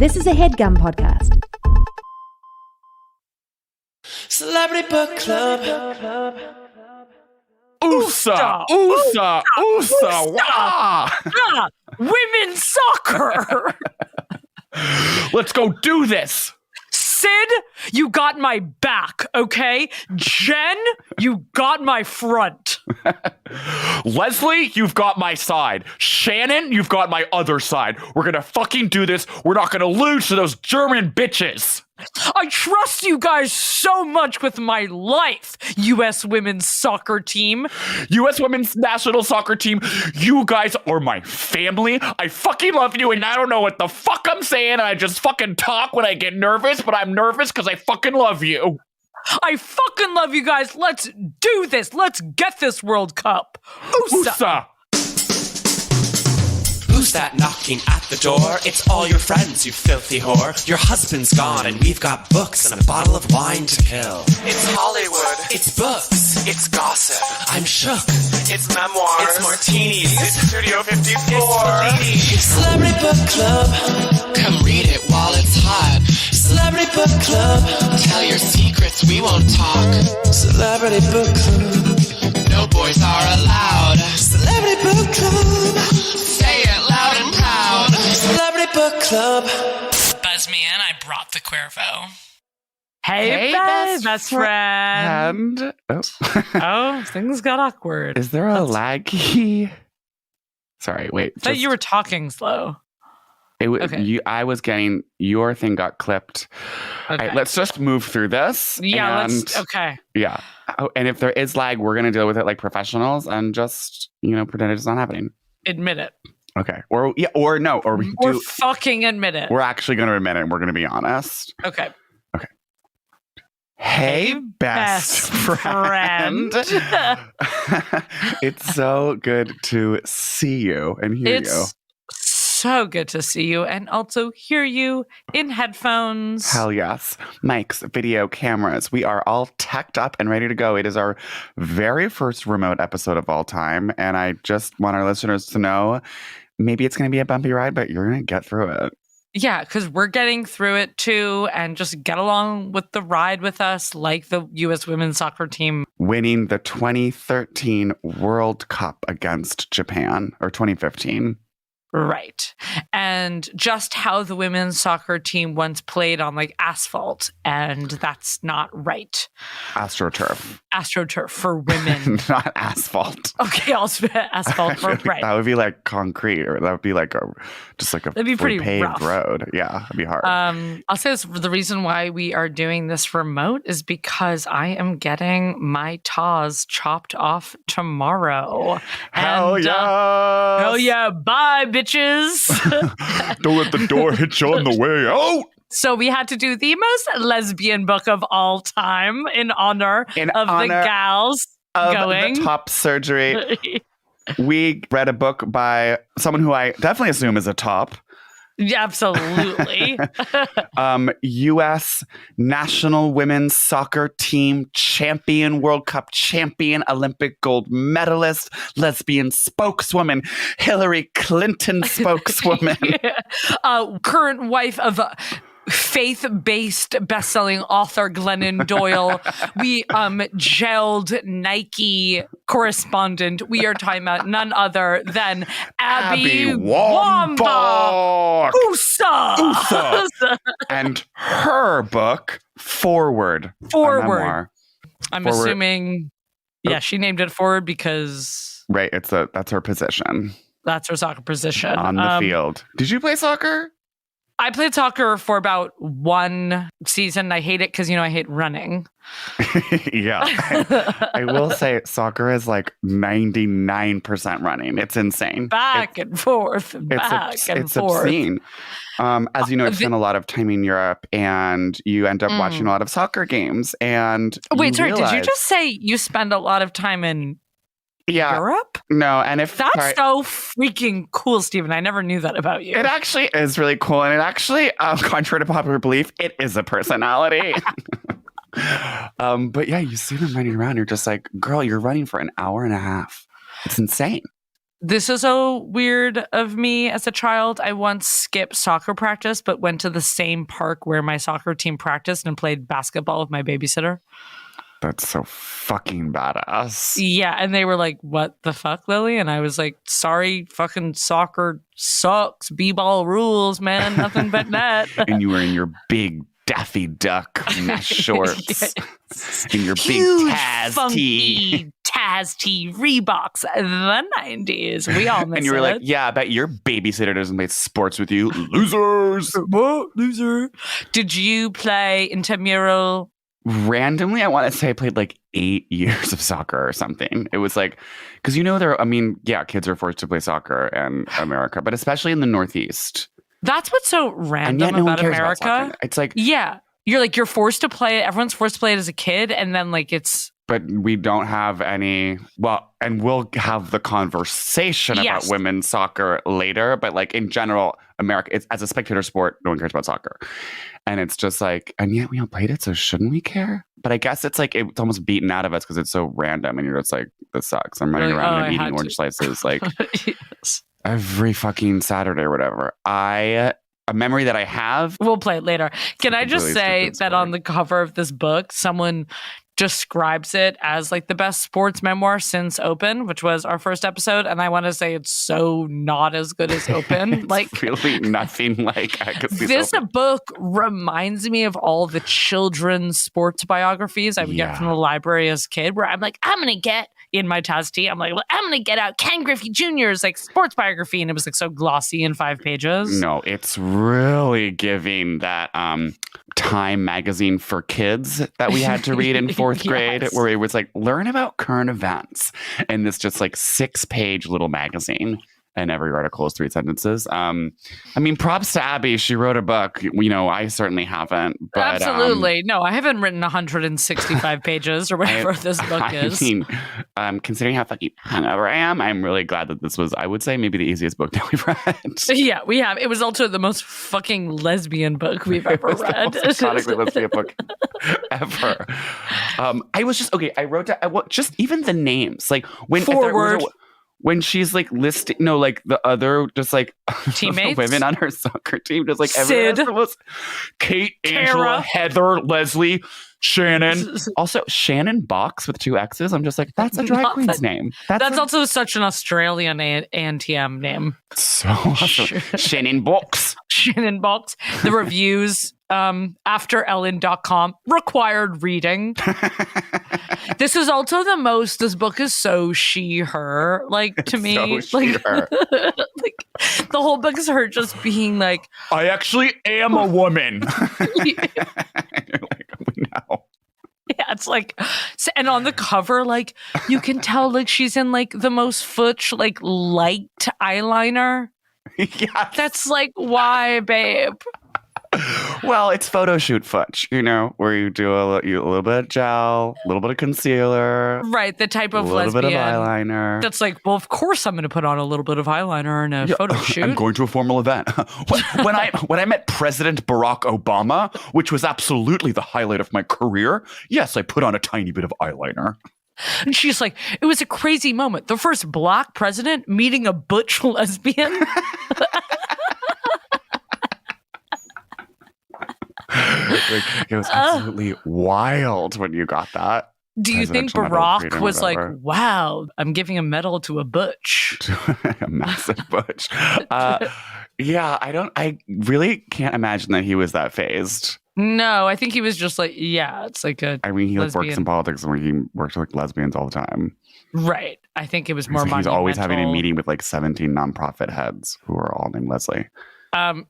This is a HeadGum podcast. Celebrity Book Club. USA! USA! USA! Wah! Women's soccer. Let's go do this! Sid, you got my back, okay? Jen, you got my front. Leslie, you've got my side. Shannon, you've got my other side. We're gonna fucking do this. We're not gonna lose to those German bitches. I trust you guys so much with my life, U.S. women's soccer team. U.S. women's national soccer team, you guys are my family. I fucking love you, and I don't know what the fuck I'm saying. I just fucking talk when I get nervous, but I'm nervous because I fucking love you. I fucking love you guys. Let's do this. Let's get this World Cup. USA! Who's that knocking at the door? It's all your friends, you filthy whore. Your husband's gone and we've got books and a bottle of wine to kill. It's Hollywood. It's books. It's gossip. I'm shook. It's memoirs. It's martinis. It's Studio 54. It's Celebrity Book Club. Come read it while it's hot. Celebrity Book Club. Tell your secrets, we won't talk. Celebrity Book Club. No boys are allowed. Celebrity Book Club. Say it loud and proud. Celebrity Book Club. Buzz me in, I brought the Cuervo. Hey, best friend. Oh, things got awkward. Is there a laggy? Sorry, wait. I thought you were talking slow. Okay. I was getting, your thing got clipped. Okay. All right, let's just move through this. Yeah, and, okay. Yeah. Oh, and if there is lag, we're going to deal with it like professionals and just, pretend it's not happening. Admit it. Okay. Or Or fucking admit it. We're actually going to admit it and we're going to be honest. Okay. Hey, best friend. It's so good to see you and hear you. So good to see you and also hear you in headphones. Hell yes. Mics, video, cameras. We are all teched up and ready to go. It is our very first remote episode of all time. And I just want our listeners to know maybe it's going to be a bumpy ride, but you're going to get through it. Yeah, because we're getting through it too, and just get along with the ride with us like the U.S. women's soccer team. Winning the 2013 World Cup against Japan, or 2015. Right. And just how the women's soccer team once played on like asphalt, and that's not right. AstroTurf for women. Not asphalt. Okay, also asphalt for right. That would be like concrete, or that would be like that'd be pretty paved rough. road. Yeah, it'd be hard. I'll say this, the reason why we are doing this remote is because I am getting my taws chopped off tomorrow. Hell yeah! Hell yeah! Bye, bitches. Don't let the door hit you on the way out. So we had to do the most lesbian book of all time in honor of the gals going. The top surgery. We read a book by someone who I definitely assume is a top. Yeah, absolutely. U.S. national women's soccer team champion, World Cup champion, Olympic gold medalist, lesbian spokeswoman, Hillary Clinton spokeswoman. Current wife of faith-based best-selling author Glennon Doyle. We gelled Nike correspondent. We are talking about none other than Abby Wambach. USA. And her book, Forward. Memoir. I'm assuming, she named it Forward because... Right, that's her position. That's her soccer position. On the field. Did you play soccer? I played soccer for about one season. I hate it because, I hate running. Yeah. I will say soccer is like 99% running. It's insane. Back and forth. It's obscene. As you know, I've spent a lot of time in Europe and you end up watching a lot of soccer games. And wait, sorry, did you just say you spend a lot of time in Europe? No, and if that's so freaking cool, Stephen. I never knew that about you. It actually is really cool, and it actually, contrary to popular belief, it is a personality. But yeah, you see them running around. You're just like, girl, you're running for an hour and a half. It's insane. This is so weird of me as a child. I once skipped soccer practice, but went to the same park where my soccer team practiced and played basketball with my babysitter. That's so fucking badass. Yeah, and they were like, "What the fuck, Lily?" And I was like, "Sorry, fucking soccer sucks. B-ball rules, man. Nothing but net." And you were in your big Daffy Duck mesh shorts. Yes. In your Huge, big Taz tee. funky Taz tee Reeboks, the 90s. We all miss it. And you were like, yeah, I bet your babysitter doesn't play sports with you. Losers. What? Loser. Did you play intramural? Randomly, I want to say I played like 8 years of soccer or something. It was like, because kids are forced to play soccer in America, but especially in the Northeast. That's what's so And random yet no one about cares America. about soccer. It's like, Yeah. You're forced to play it. Everyone's forced to play it as a kid. And then it's. but we don't have any, and we'll have the conversation about women's soccer later. But like in general, America, it's, as a spectator sport, no one cares about soccer. And it's just like, and yet we all played it, so shouldn't we care? But I guess it's like, it's almost beaten out of us because it's so random. And you're just like, this sucks. I'm running around and eating orange slices like Yes. every fucking Saturday or whatever. A memory that I have. We'll play it later. Can I just really say stupid that story. on the cover of this book, someone describes it as like the best sports memoir since Open, which was our first episode. And I want to say it's so not as good as Open. It's like really nothing like Agassiz this Open. book reminds me of all the children's sports biographies I would get from the library as a kid, where I'm like, I'm going to get in my Taz tea. I'm like, well, I'm going to get out Ken Griffey Jr.'s like sports biography. And it was like so glossy in 5 pages. No, it's really giving that Time magazine for kids that we had to read in 4th grade, where it was like, learn about current events. And this just like 6-page little magazine. And every article is 3 sentences. Props to Abby. She wrote a book. I certainly haven't. But, absolutely. No, I haven't written 165 pages or whatever this book is. Considering how fucking hungover I am, I'm really glad that this was, I would say, maybe the easiest book that we've read. Yeah, we have. It was also the most fucking lesbian book we've ever read. The most iconically lesbian book ever. I was just, okay, I wrote down, just even the names. Like, Forward. When she's like listing, like the other, just like teammates, women on her soccer team, just like Sid, Kate, Kara, Angela, Heather, Leslie, Shannon. Also, Shannon Box with 2 X's. I'm just like, that's a drag queen's name. That's also such an Australian ANTM name. So awesome. Shannon Box. Shannon Box. The reviews, afterellen.com, required reading. This is also this book is so her, like, to me. So like, her. like, the whole book is her just being like, I actually am a woman. You're like, we know. Yeah, it's like, and on the cover, like, you can tell, like, she's in, like, the most futch, like, light eyeliner. Yeah. That's, like, why, babe? Well, it's photo shoot fudge, where you do a little bit of gel, a little bit of concealer. Right, the type of lesbian. A little bit of eyeliner. That's like, well, of course I'm going to put on a little bit of eyeliner in a photo shoot. I'm going to a formal event. when I met President Barack Obama, which was absolutely the highlight of my career, yes, I put on a tiny bit of eyeliner. And she's like, it was a crazy moment. The first Black president meeting a butch lesbian. It was absolutely wild when you got that. Do you think Barack was like, wow, I'm giving a medal to a butch? A massive butch. Yeah, I really can't imagine that he was that phased. No, I think he was just like, yeah, it's like a. I mean, he like works in politics and he works with like lesbians all the time. Right. I think it was more He's always having a meeting with like 17 nonprofit heads who are all named Leslie.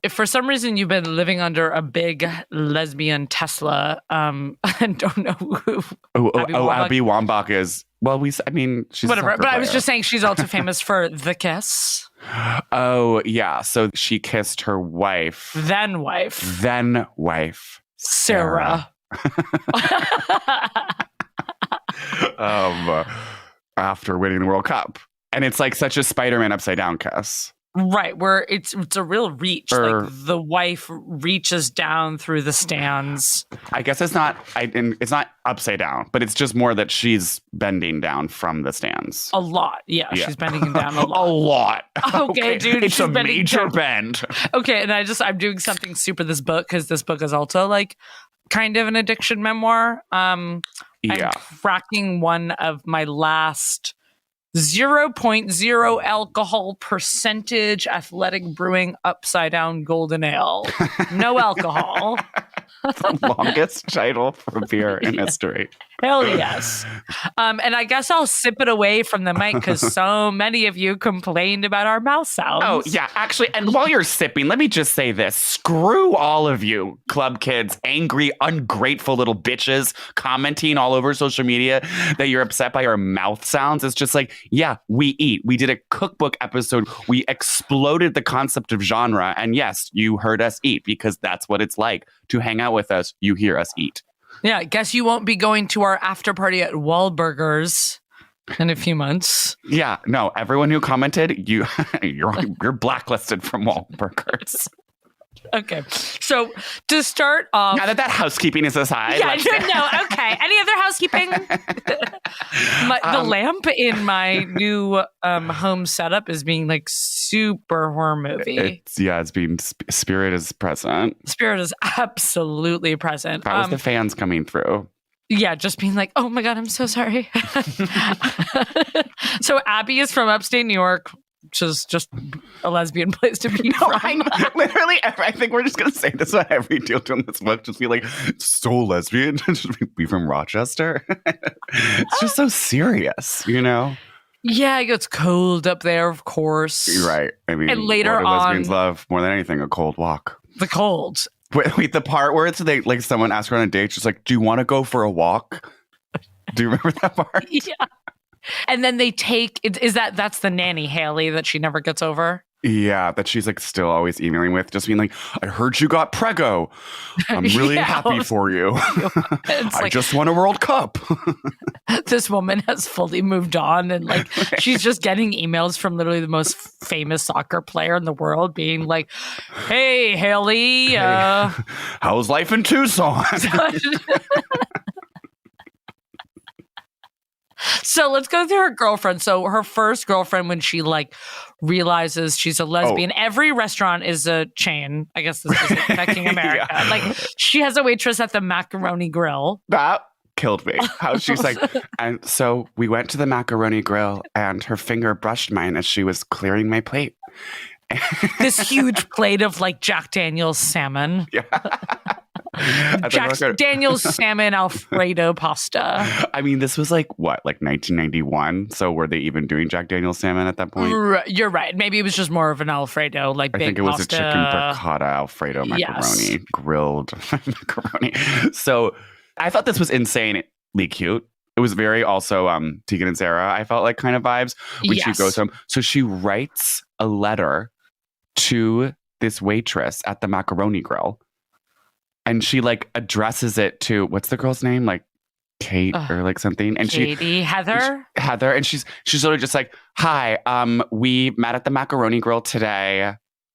If for some reason you've been living under a big lesbian Tesla and don't know who Abby Wambach is, well, she's whatever. But I was just saying she's also famous for The Kiss. Oh, yeah. So she kissed her wife. Then wife. Sarah. After winning the World Cup. And it's like such a Spider-Man upside down kiss. Right, where it's a real reach. Like the wife reaches down through the stands. I guess it's not upside down, but it's just more that she's bending down from the stands. A lot. Yeah. She's bending him down a lot. A lot. Okay, dude. It's she's a major bend. Okay, and I'm doing something super this book, because this book is also like kind of an addiction memoir. I'm cracking one of my last 0.0 alcohol percentage athletic brewing upside down golden ale. No alcohol. The longest title for beer in history. Hell yes. And I guess I'll sip it away from the mic because so many of you complained about our mouth sounds. Oh, yeah. Actually, and while you're sipping, let me just say this. Screw all of you club kids, angry, ungrateful little bitches commenting all over social media that you're upset by our mouth sounds. It's just like, yeah, we eat. We did a cookbook episode. We exploded the concept of genre. And yes, you heard us eat because that's what it's like to hang out with us. You hear us eat. Yeah, I guess you won't be going to our after party at Wahlburgers in a few months. Yeah, no, everyone who commented, you're blacklisted from Wahlburgers. Okay, so to start off... Now that housekeeping is aside... Yeah, no, okay. Any other housekeeping? The lamp in my new home setup is being like super horror movie. It's being... Spirit is present. Spirit is absolutely present. That was the fans coming through. Yeah, just being like, oh my God, I'm so sorry. So Abby is from upstate New York, which is just a lesbian place to be from. Literally, I think we're just going to say this about every deal doing this book. Just be like, so lesbian? Just be from Rochester? It's just so serious, you know? Yeah, it gets cold up there, of course. You're right. I mean, and later what do on, lesbians love more than anything? A cold walk. The cold. Wait, the part where it's like someone asks her on a date, she's like, do you want to go for a walk? Do you remember that part? Yeah. And then they take, that's the nanny, Haley, that she never gets over? Yeah, that she's like still always emailing with, just being like, I heard you got preggo. I'm really happy for you. I just won a World Cup. This woman has fully moved on, and like she's just getting emails from literally the most famous soccer player in the world being like, hey, Haley. How's life in Tucson? So let's go through her girlfriend. So her first girlfriend, when she like realizes she's a lesbian, every restaurant is a chain. I guess this is affecting America. Yeah. Like she has a waitress at the Macaroni Grill. That killed me. How she's like, and so we went to the Macaroni Grill and her finger brushed mine as she was clearing my plate. This huge plate of like Jack Daniel's salmon. Yeah. Jack Daniel's salmon Alfredo pasta. I mean, this was like 1991? So were they even doing Jack Daniel's salmon at that point? You're right. Maybe it was just more of an Alfredo, like big I think it was pasta. a chicken piccata Alfredo macaroni, grilled macaroni. So I thought this was insanely cute. It was very also Tegan and Sarah, I felt like kind of vibes when she goes home. So she writes a letter to this waitress at the Macaroni Grill. And she like addresses it to, what's the girl's name? Like Kate or like something. And Heather. And she's sort of just like, hi, we met at the Macaroni Grill today.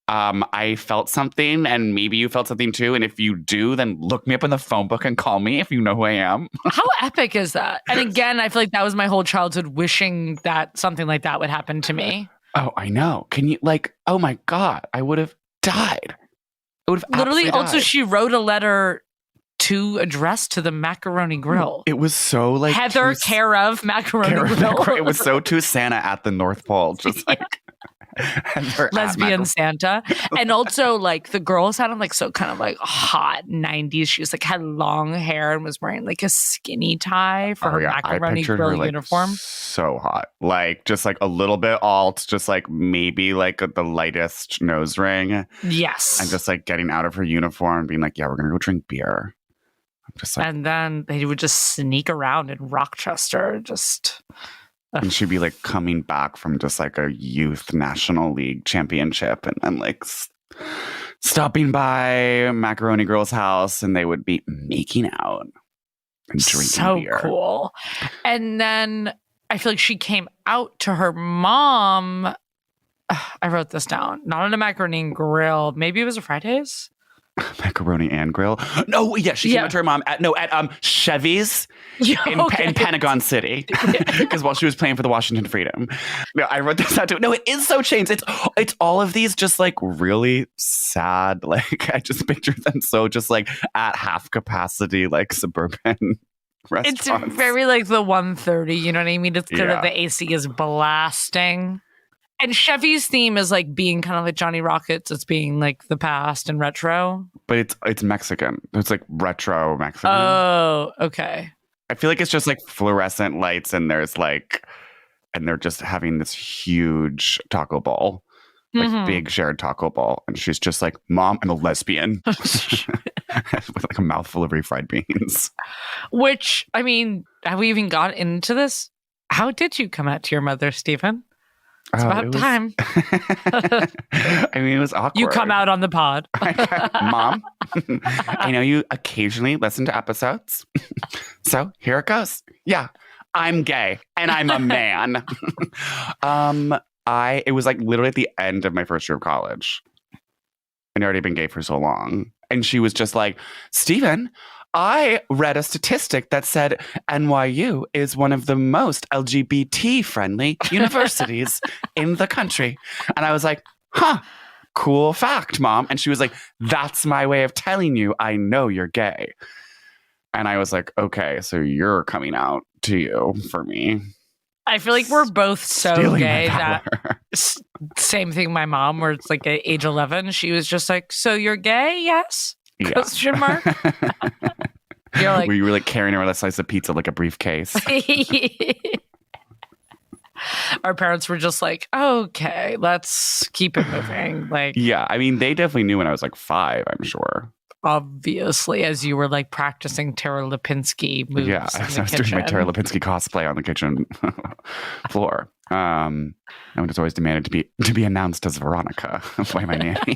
I felt something and maybe you felt something too. And if you do, then look me up in the phone book and call me if you know who I am. How epic is that? And again, I feel like that was my whole childhood wishing that something like that would happen to me. Oh, I know. Can you like, oh my God, I would have died. I would have literally died. Also she wrote a letter to address to the Macaroni Grill. It was so like Heather care of Macaroni Grill. It was so to Santa at the North Pole, just like lesbian Santa. And also like the girl sounded like so kind of like hot 90s. She was like had long hair and was wearing like a skinny tie for her Macaroni Grill her, like, uniform. So hot. Like just like a little bit alt, just like maybe like the lightest nose ring. Yes. And just like getting out of her uniform being like, yeah, we're gonna go drink beer. I'm just like, and then they would just sneak around in Rochester, just and she'd be like coming back from just like a youth National League championship and then like stopping by Macaroni Girl's house and they would be making out and drinking beer. So cool. And then I feel like she came out to her mom I wrote this down. Not on a macaroni and grill. Maybe it was a Fridays. Macaroni and grill. No, yeah, she came up to her mom at Chevy's in Pentagon City because while she was playing for the Washington Freedom. No, I wrote this out too. No, it is so changed. It's all of these just like really sad. Like I just picture them so just like at half capacity, like suburban restaurants. It's very like the 130. You know what I mean? It's clear that the AC is blasting. And Chevy's theme is like being kind of like Johnny Rockets. It's being like the past and retro. But it's Mexican. It's like retro Mexican. Oh, okay. I feel like it's just like fluorescent lights and they're just having this huge taco bowl. Like big shared taco bowl. And she's just like, Mom, I'm a lesbian. With like a mouthful of refried beans. Which, I mean, have we even got into this? How did you come out to your mother, Stephen? It's about time. I mean, it was awkward. You come out on the pod. Mom, I know you occasionally listen to episodes. So here it goes. Yeah, I'm gay and I'm a man. It was like literally at the end of my first year of college. I'd already been gay for so long. And she was just like, Stephen, I read a statistic that said NYU is one of the most LGBT-friendly universities in the country. And I was like, huh, cool fact, Mom. And she was like, that's my way of telling you I know you're gay. And I was like, okay, so you're coming out to you for me. I feel like we're both so Stealing gay my that power. same thing my mom, where it's like at age 11, she was just like, so you're gay? Yes? Yeah. Question mark. You're like, were you like carrying around a slice of pizza like a briefcase? Our parents were just like, okay, let's keep it moving. Like, yeah, I mean, they definitely knew when I was like 5, I'm sure. Obviously, as you were like practicing Tara Lipinski moves. Yeah, I was doing my Tara Lipinski cosplay on the kitchen floor. And it was always demanded to be announced as Veronica by my nanny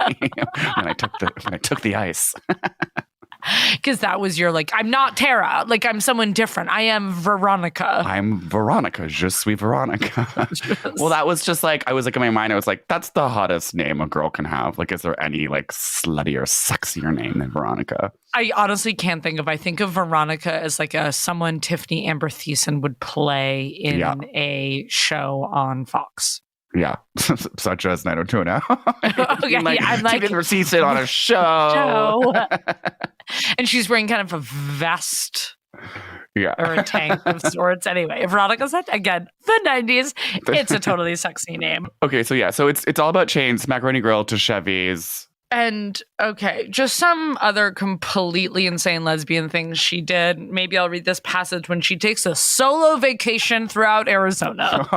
when I took the ice. Because that was your like, I'm not Tara. Like, I'm someone different. I am Veronica. I'm Veronica. Je suis Veronica. Well, that was just like, I was like in my mind, I was like, that's the hottest name a girl can have. Like, is there any like sluttier, sexier name than Veronica? I honestly can't think of. I think of Veronica as like someone Tiffany Amber Thiessen would play in a show on Fox. Yeah, such as 90210. Okay, I'm like, Tiffany Thiessen on a show. And she's wearing kind of a vest. Yeah. Or a tank of sorts. Anyway, Veronica's again, the 90s. It's a totally sexy name. Okay, so yeah, so it's all about chains, macaroni grill to Chevy's. And okay, just some other completely insane lesbian things she did. Maybe I'll read this passage when she takes a solo vacation throughout Arizona.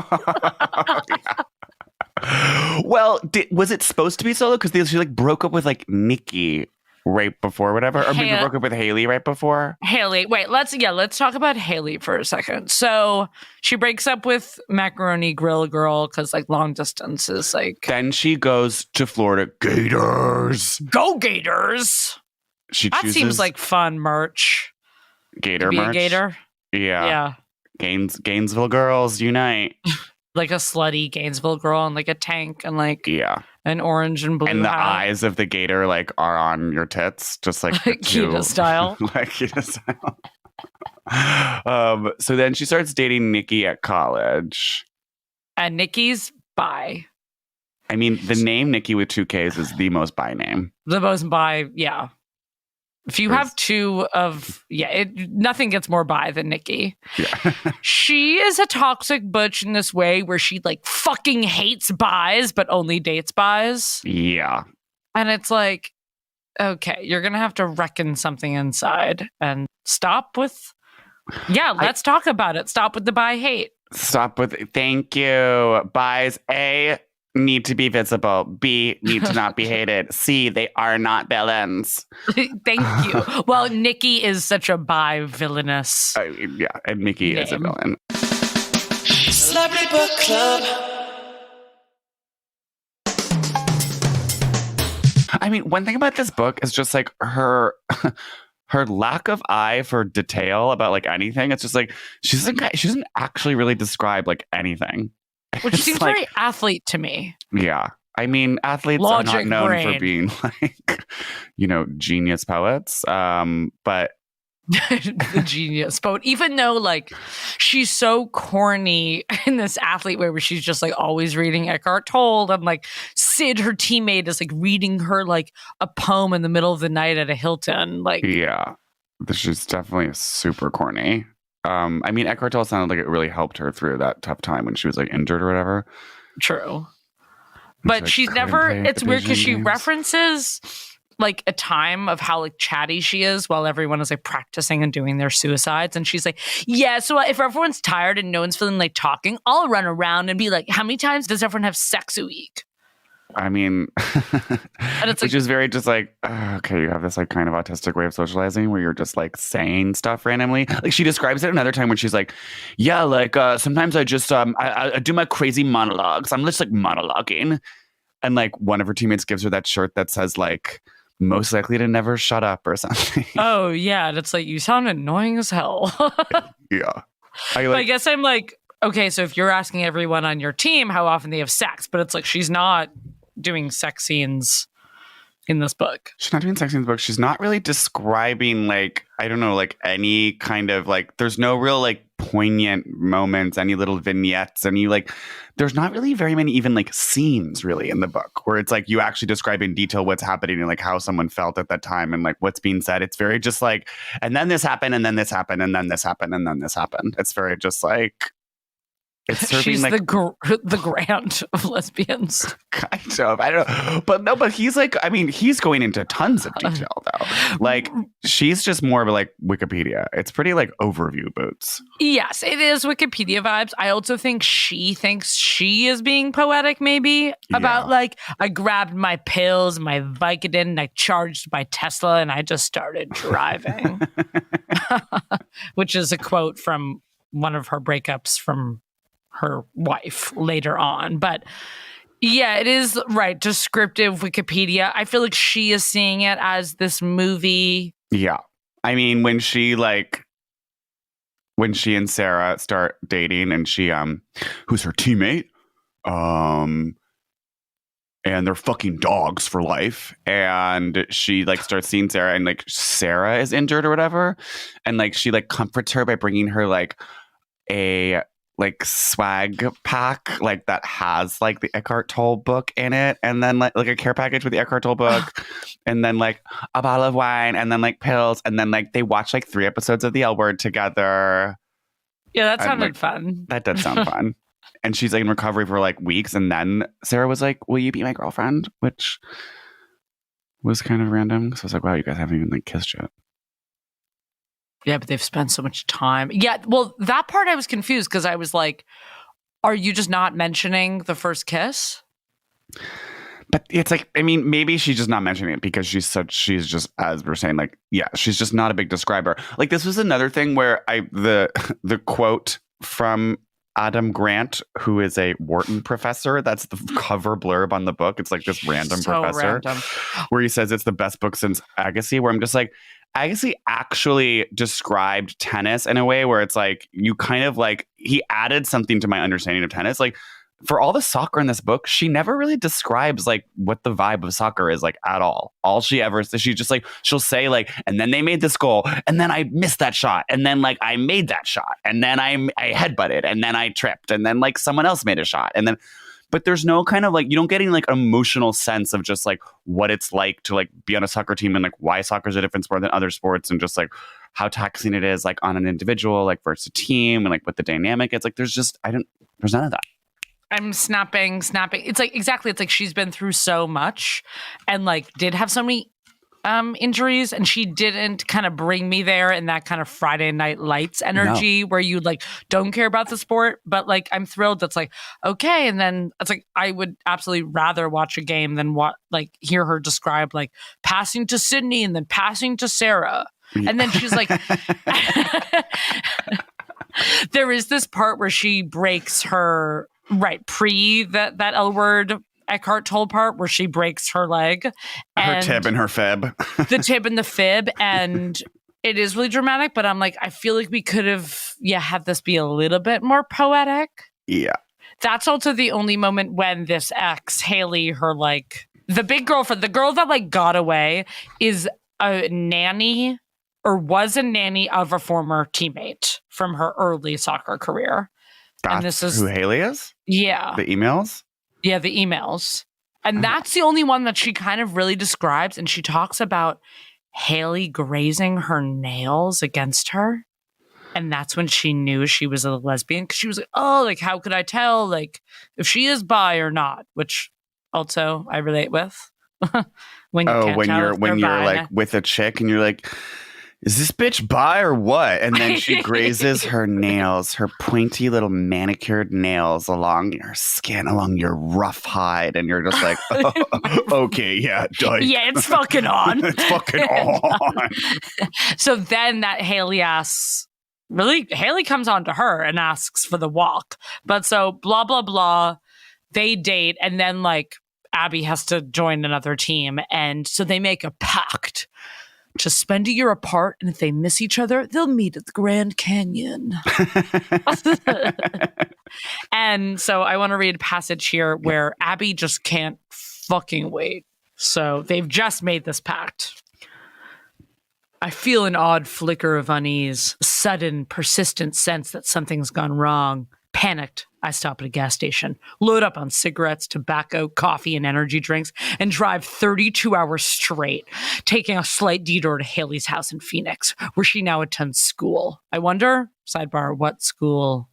Well, was it supposed to be solo? Because she like broke up with like Nikki right before, whatever, or maybe broke up with Haley right before. Haley, wait, let's talk about Haley for a second. So she breaks up with Macaroni Grill Girl because like long distance is like. Then she goes to Florida. Gators, go Gators! That seems like fun merch. Gator to be merch. A Gator. Yeah. Gainesville girls unite. Like a slutty Gainesville girl and like a tank and like an orange and blue and the hat. eyes of the gator like are on your tits, just like Kita style. Like Kita style. So then she starts dating Nikki at college. And Nikki's bi. I mean, the name Nikki with 2 Ks is the most bi name. The most bi, yeah. If you have 2 of, nothing gets more bi than Nikki. Yeah. She is a toxic butch in this way where she like fucking hates bis, but only dates bis. Yeah. And it's like, okay, you're going to have to reckon something inside and stop with, let's talk about it. Stop with the bi hate. Stop with, thank you. Bis, A, need to be visible. B, need to not be hated. C, they are not villains. Thank you. Well, Nikki is such a bi-villainous. And Nikki is a villain. Celebrity Book Club. I mean, one thing about this book is just like her lack of eye for detail about like anything. It's just like she doesn't actually really describe like anything. Which It's seems like, very athlete to me. yeah. I mean, athletes are not Logic known brain. for being like, genius poets. But The genius. But even though like she's so corny in this athlete way where she's just like always reading Eckhart Tolle, and like Sid, her teammate, is like reading her like a poem in the middle of the night at a Hilton. Like, yeah, she's definitely super corny. I mean, Eckhart Tolle sounded like it really helped her through that tough time when she was like injured or whatever. true. And But like, she's couldn't never, play it's the weird because Asian she games. references like a time of how like chatty she is while everyone is like practicing and doing their suicides. And she's like, yeah, so if everyone's tired and no one's feeling like talking, I'll run around and be like, how many times does everyone have sex a week? I mean, And it's which like, is very just like, okay, you have this like kind of autistic way of socializing where you're just like saying stuff randomly. Like she describes it another time when she's like, yeah, like sometimes I just I do my crazy monologues. I'm just like monologuing, and like one of her teammates gives her that shirt that says like most likely to never shut up or something. oh yeah. And it's like, you sound annoying as hell. Yeah, But I guess I'm like, okay, so if you're asking everyone on your team how often they have sex, but it's like she's not doing sex scenes in this book. she's not doing sex in the book. She's not really describing like, I don't know, like any kind of like, there's no real like poignant moments, any little vignettes, any like, there's not really very many even like scenes really in the book where it's like you actually describe in detail what's happening and like how someone felt at that time and like what's being said. It's very just like, and then this happened and then this happened and then this happened and then this happened. It's very just like, it's serving She's like the Grant of lesbians. kind of. I don't know. But he's like, I mean, he's going into tons of detail though. Like she's just more of like Wikipedia. It's pretty like overview boots. Yes, it is Wikipedia vibes. I also think she thinks she is being poetic, maybe about Yeah. like, I grabbed my pills, my Vicodin, and I charged my Tesla, and I just started driving. Which is a quote from one of her breakups from her wife later on. But yeah, it is right. Descriptive Wikipedia. I feel like she is seeing it as this movie. Yeah. I mean, when she and Sarah start dating and she who's her teammate, and they're fucking dogs for life, and she like starts seeing Sarah and like Sarah is injured or whatever, and like she like comforts her by bringing her like a like swag pack like that has like the Eckhart Tolle book in it, and then like a care package with the Eckhart Tolle book, and then like a bottle of wine, and then like pills, and then like they watch like 3 episodes of the L Word together. Yeah, that And, sounded like, fun. That does sound fun. And she's like in recovery for like weeks, and then Sarah was like, "Will you be my girlfriend?" Which was kind of random. So I was like, "Wow, you guys haven't even like kissed yet." Yeah, but they've spent so much time. Yeah, well, that part I was confused because I was like, are you just not mentioning the first kiss? But it's like, I mean, maybe she's just not mentioning it because she's just, as we're saying, like, yeah, she's just not a big describer. Like this was another thing where the quote from Adam Grant, who is a Wharton professor, that's the cover blurb on the book. It's like this random So professor random. where he says it's the best book since Agassi, where I'm just like, Agassi actually described tennis in a way where it's like, you kind of like, he added something to my understanding of tennis. Like, for all the soccer in this book, she never really describes like what the vibe of soccer is like at all. All she ever says, she just like, she'll say like, and then they made this goal, and then I missed that shot, and then like I made that shot, and then I headbutted, and then I tripped, and then like someone else made a shot, and then, but there's no kind of like, you don't get any like emotional sense of just like what it's like to like be on a soccer team and like why soccer is a different sport than other sports, and just like how taxing it is like on an individual like versus a team, and like what the dynamic is like. There's none of that. I'm snapping. It's like, exactly. It's like she's been through so much and like did have so many injuries, and she didn't kind of bring me there in that kind of Friday Night Lights energy where you like don't care about the sport, but like I'm thrilled that's like, okay. And then it's like, I would absolutely rather watch a game than hear her describe like passing to Sydney and then passing to Sarah. Yeah. And then she's like, there is this part where she breaks her that L Word Eckhart Tolle part where she breaks her leg, Her tib and her fib. the tib and the fib, and it is really dramatic. But I'm like, I feel like we could have had this be a little bit more poetic. Yeah. that's also the only moment when this ex, Haley, her like the big girlfriend, the girl that like got away, is a nanny or was a nanny of a former teammate from her early soccer career. That's and this is who Haley is? Yeah. The emails? Yeah, the emails. And that's the only one that she kind of really describes. And she talks about Haley grazing her nails against her. And that's when she knew she was a lesbian. Because she was like, oh, like, how could I tell, like, if she is bi or not? Which also I relate with. when you're like with a chick and you're like, is this bitch bi or what? And then she grazes her nails, her pointy little manicured nails along your skin, along your rough hide. And you're just like, oh, okay, yeah. Yeah, it's fucking on. It's fucking on. So then that Haley asks, Haley comes on to her and asks for the walk. But so blah, blah, blah. They date. And then like Abby has to join another team. And so they make a pact to spend a year apart, and if they miss each other, they'll meet at the Grand Canyon. And so I want to read a passage here where Abby just can't fucking wait. So they've just made this pact. I feel an odd flicker of unease, a sudden, persistent sense that something's gone wrong. Panicked, I stop at a gas station, load up on cigarettes, tobacco, coffee, and energy drinks, and drive 32 hours straight, taking a slight detour to Haley's house in Phoenix, where she now attends school. I wonder, sidebar, what school?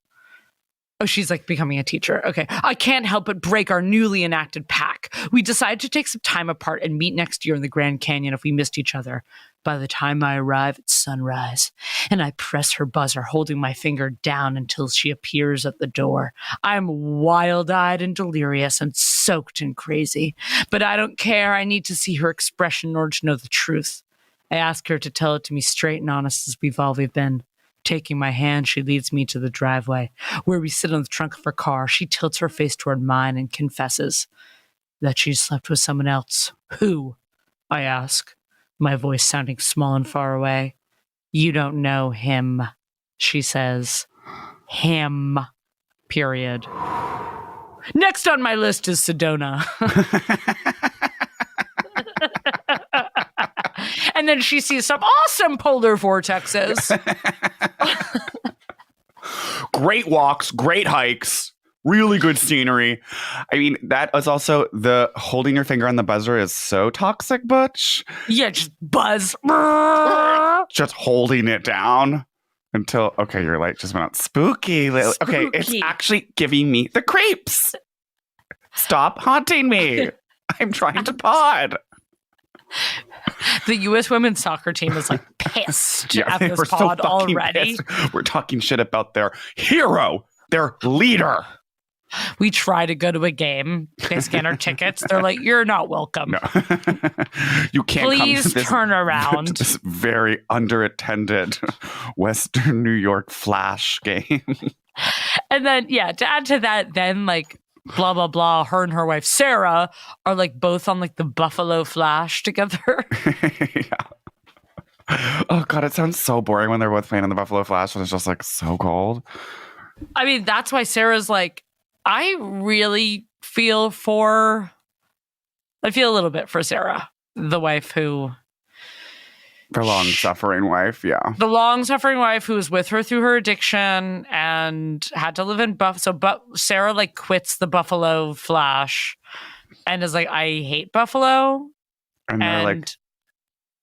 Oh, she's like becoming a teacher. Okay. I can't help but break our newly enacted pact. We decided to take some time apart and meet next year in the Grand Canyon if we missed each other. By the time I arrive, it's sunrise, and I press her buzzer, holding my finger down until she appears at the door. I'm wild-eyed and delirious and soaked and crazy, but I don't care. I need to see her expression in order to know the truth. I ask her to tell it to me straight and honest as we've always been. Taking my hand, she leads me to the driveway, where we sit on the trunk of her car. She tilts her face toward mine and confesses that she slept with someone else. Who? I ask, my voice sounding small and far away. You don't know him, she says. Him. Period. Next on my list is Sedona. And then she sees some awesome polar vortexes. Great walks, great hikes, really good scenery. I mean, that is also the holding your finger on the buzzer is so toxic, Butch. Yeah, just buzz. Just holding it down until, okay, your light just went out. Spooky. Okay, it's actually giving me the creeps. Stop haunting me. I'm trying to pod. The U.S. women's soccer team is like pissed at this pod so already. Pissed. We're talking shit about their hero, their leader. We try to go to a game. They scan our tickets. They're like, "You're not welcome. No. You can't. Please come to this, turn around." This very underattended Western New York Flash game. And then, yeah, to add to that, then like blah blah blah. Her and her wife Sarah are like both on like the Buffalo Flash together. Yeah. Oh god, it sounds so boring when they're both playing in the Buffalo Flash and it's just like so cold. I mean, that's why Sarah's like, I really feel a little bit for Sarah, the wife who. The long-suffering wife, yeah. The long-suffering wife who was with her through her addiction and had to live in Buffalo. So Sarah like quits the Buffalo Flash and is like, I hate Buffalo. And they're like,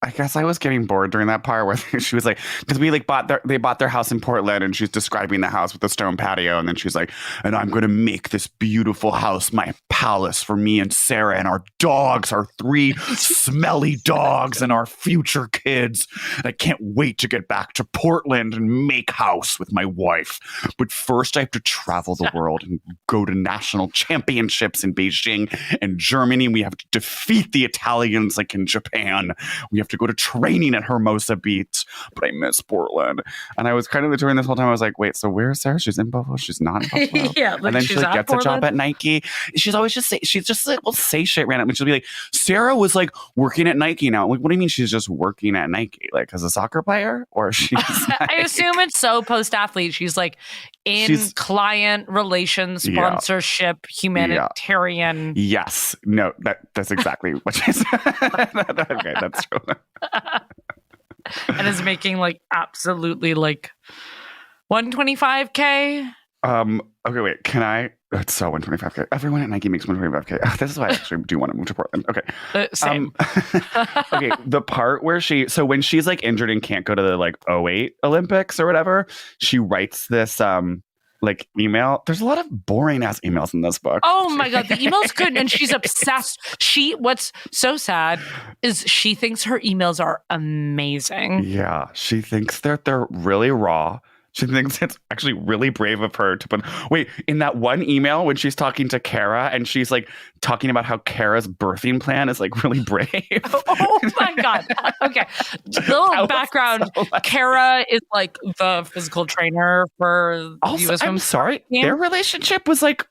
I guess I was getting bored during that part where she was like, because we like they bought their house in Portland and she's describing the house with the stone patio. And then she's like, and I'm going to make this beautiful house my palace for me and Sarah and our dogs, our 3 smelly dogs and our future kids. And I can't wait to get back to Portland and make house with my wife. But first I have to travel the world and go to national championships in Beijing and Germany. We have to defeat the Italians like in Japan. We have have to go to training at Hermosa Beach, but I miss Portland. And I was kind of during this whole time, I was like, wait, so where's Sarah? She's in Buffalo. She's not in Buffalo. Yeah, and then she like gets a job at Nike. She's always she's just like, will say shit randomly. She'll be like, Sarah was like working at Nike now. Like, what do you mean she's just working at Nike? Like as a soccer player? Or she's like, I assume it's so post-athlete. She's like in client relations, sponsorship, humanitarian. Yes. No, that's exactly what she said. Okay, that's true. And is making like absolutely like 125K. Okay, wait. Can I? That's so 125K. Everyone at Nike makes 125K. This is why I actually do want to move to Portland. Okay. Same. Okay. The part where when she's like injured and can't go to the like '08 Olympics or whatever, she writes this like email. There's a lot of boring ass emails in this book. Oh my God, the emails couldn't. And she's obsessed. What's so sad is she thinks her emails are amazing. Yeah, she thinks they're really raw. She thinks it's actually really brave of her to put. Wait, in that one email when she's talking to Kara and she's like talking about how Kara's birthing plan is like really brave. Oh my God. Okay. Little background. So Kara is like the physical trainer for also, I'm sorry. Team. Their relationship was like,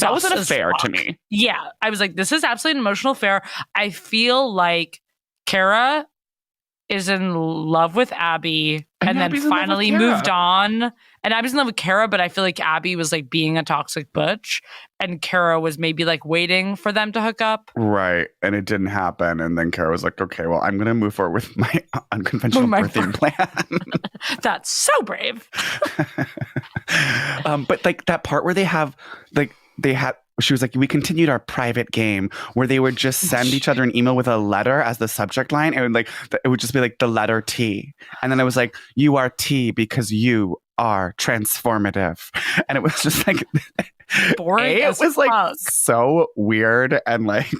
that wasn't a fair to me. Yeah. I was like, this is absolutely an emotional affair. I feel like Kara is in love with Abby and then finally moved on. And Abby's in love with Kara, but I feel like Abby was like being a toxic Butch and Kara was maybe like waiting for them to hook up. Right. And it didn't happen. And then Kara was like, okay, well, I'm going to move forward with my unconventional birthing plan. That's so brave. But like that part where she was like, we continued our private game where they would just send each other an email with a letter as the subject line. And it would just be like the letter T. And then it was like, you are T because you are transformative. And it was just like, boring. It was like so weird and like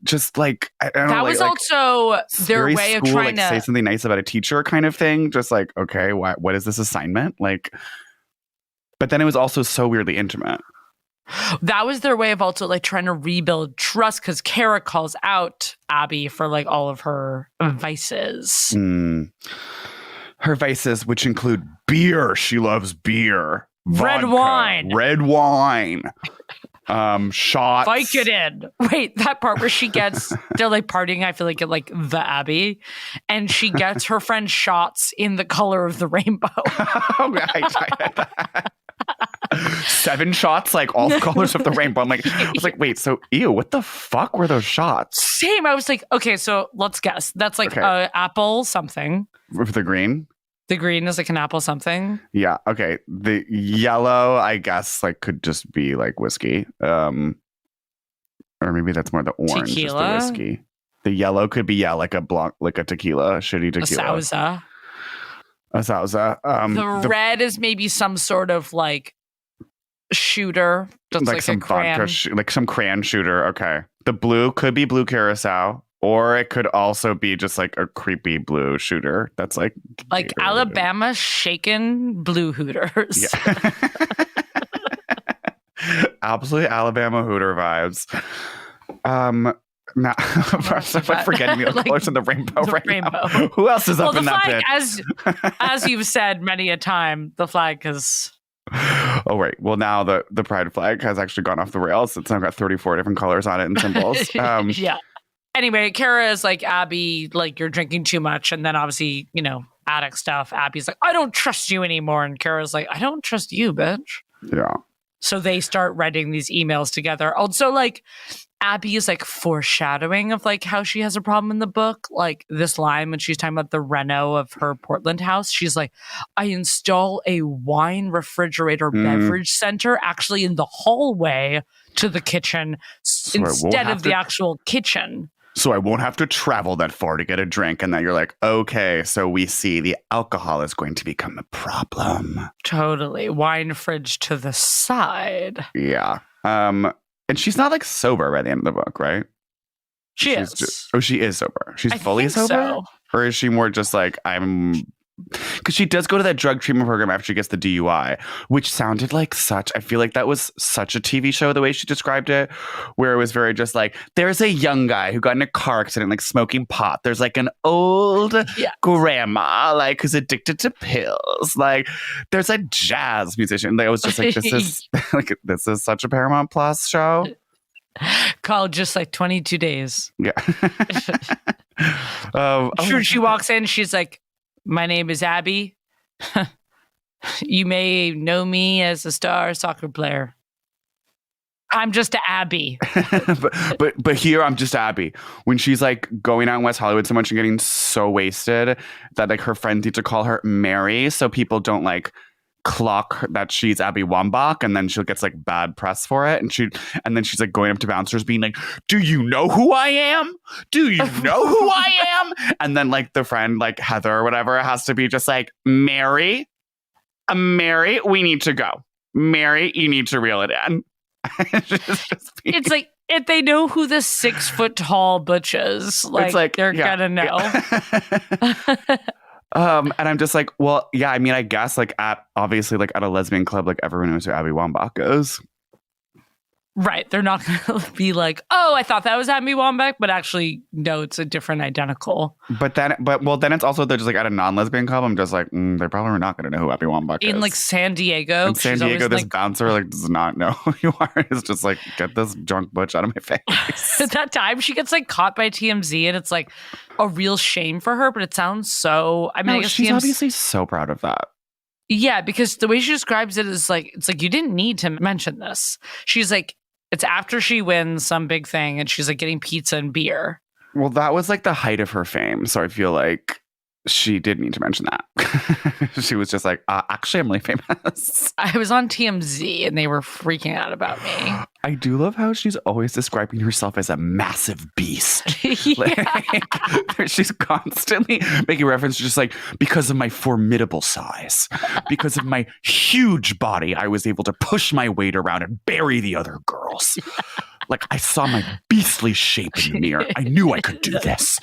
just like, I don't know. That was also their way of trying to say something nice about a teacher kind of thing. Just like, okay, what is this assignment? Like, but then it was also so weirdly intimate. That was their way of also like trying to rebuild trust because Kara calls out Abby for like all of her vices. Her vices, which include beer. She loves beer. Red wine. Shots. Vicodin. Wait, that part where they're like partying, I feel like at like the Abbey, and she gets her friend shots in the color of the rainbow. Oh, right. 7 shots, like all the colors of the rainbow. I was like, wait, so ew, what the fuck were those shots? Same. I was like, okay, so let's guess. That's like apple something. With the green? The green is like an apple something. Yeah. Okay. The yellow, I guess, like could just be like whiskey. Or maybe that's more the orange. Tequila. Is the whiskey. The yellow could be like a blanc, like a tequila, shitty tequila. A Sauza. The red is maybe some sort of like shooter. Just like some a crayon. vodka, like some crayon shooter. Okay. The blue could be blue curacao, or it could also be just like a creepy blue shooter. That's like Alabama shaken blue hooters. Yeah. Absolutely Alabama hooter vibes. Now, I'm forgetting the colors of the rainbow now. Who else is up in that pit? As you've said many a time, the flag has... Oh, right. Well, now the pride flag has actually gone off the rails. It's now got 34 different colors on it and symbols. Yeah. Anyway, Kara is like, Abby, like, you're drinking too much. And then obviously, addict stuff. Abby's like, I don't trust you anymore. And Kara's like, I don't trust you, bitch. Yeah. So they start writing these emails together. Also, like, Abby is like foreshadowing of like how she has a problem in the book. Like this line when she's talking about the reno of her Portland house, she's like, I install a wine refrigerator beverage center actually in the hallway to the kitchen instead of the actual kitchen. So I won't have to travel that far to get a drink. And then you're like, okay, so we see the alcohol is going to become a problem. Totally. Wine fridge to the side. Yeah. And she's not like sober by the end of the book, right? She is. She is sober. She's fully sober? So. Or is she more just like, I'm Because she does go to that drug treatment program after she gets the DUI, which sounded like I feel like that was such a TV show, the way she described it, where it was very just like, there's a young guy who got in a car accident, like smoking pot. There's like an old grandma, like, who's addicted to pills. Like, there's a jazz musician. Like, I was just like, this is such a Paramount Plus show. Called just like 22 Days. Yeah. She walks in, she's like, my name is Abby. You may know me as a star soccer player. I'm just Abby. but here I'm just Abby. When she's like going out in West Hollywood so much and getting so wasted that like her friends need to call her Mary so people don't like clock that she's Abby Wambach, and then she gets like bad press for it, and then she's like going up to bouncers being like, do you know who I am? Do you know who I am? And then like the friend like Heather or whatever has to be just like, Mary, we need to go. Mary, you need to reel it in. It's like, if they know who the 6 foot tall Butch is, like they're gonna know. Yeah. And I'm just like, well, yeah, I mean, I guess like obviously like at a lesbian club, like everyone knows who Abby Wambach is. Right. They're not going to be like, oh, I thought that was Abby Wambach, but actually, no, it's a different identical. But then it's also, they're just like at a non-lesbian club. I'm just like, they're probably not going to know who Abby Wambach is. In like San Diego. In San Diego, this bouncer like does not know who you are. It's just like, get this drunk Butch out of my face. At that time, she gets like caught by TMZ, and it's like a real shame for her, but it sounds so, I mean, I guess she's obviously so proud of that. Yeah, because the way she describes it is like, it's like, you didn't need to mention this. She's like, it's after she wins some big thing and she's like getting pizza and beer. Well, that was like the height of her fame. So I feel like she did need to mention that. She was just like, actually, I'm really famous. I was on TMZ and they were freaking out about me. I do love how she's always describing herself as a massive beast. Like, she's constantly making reference to just like, because of my formidable size, because of my huge body, I was able to push my weight around and bury the other girls. Like, I saw my beastly shape in the mirror. I knew I could do this.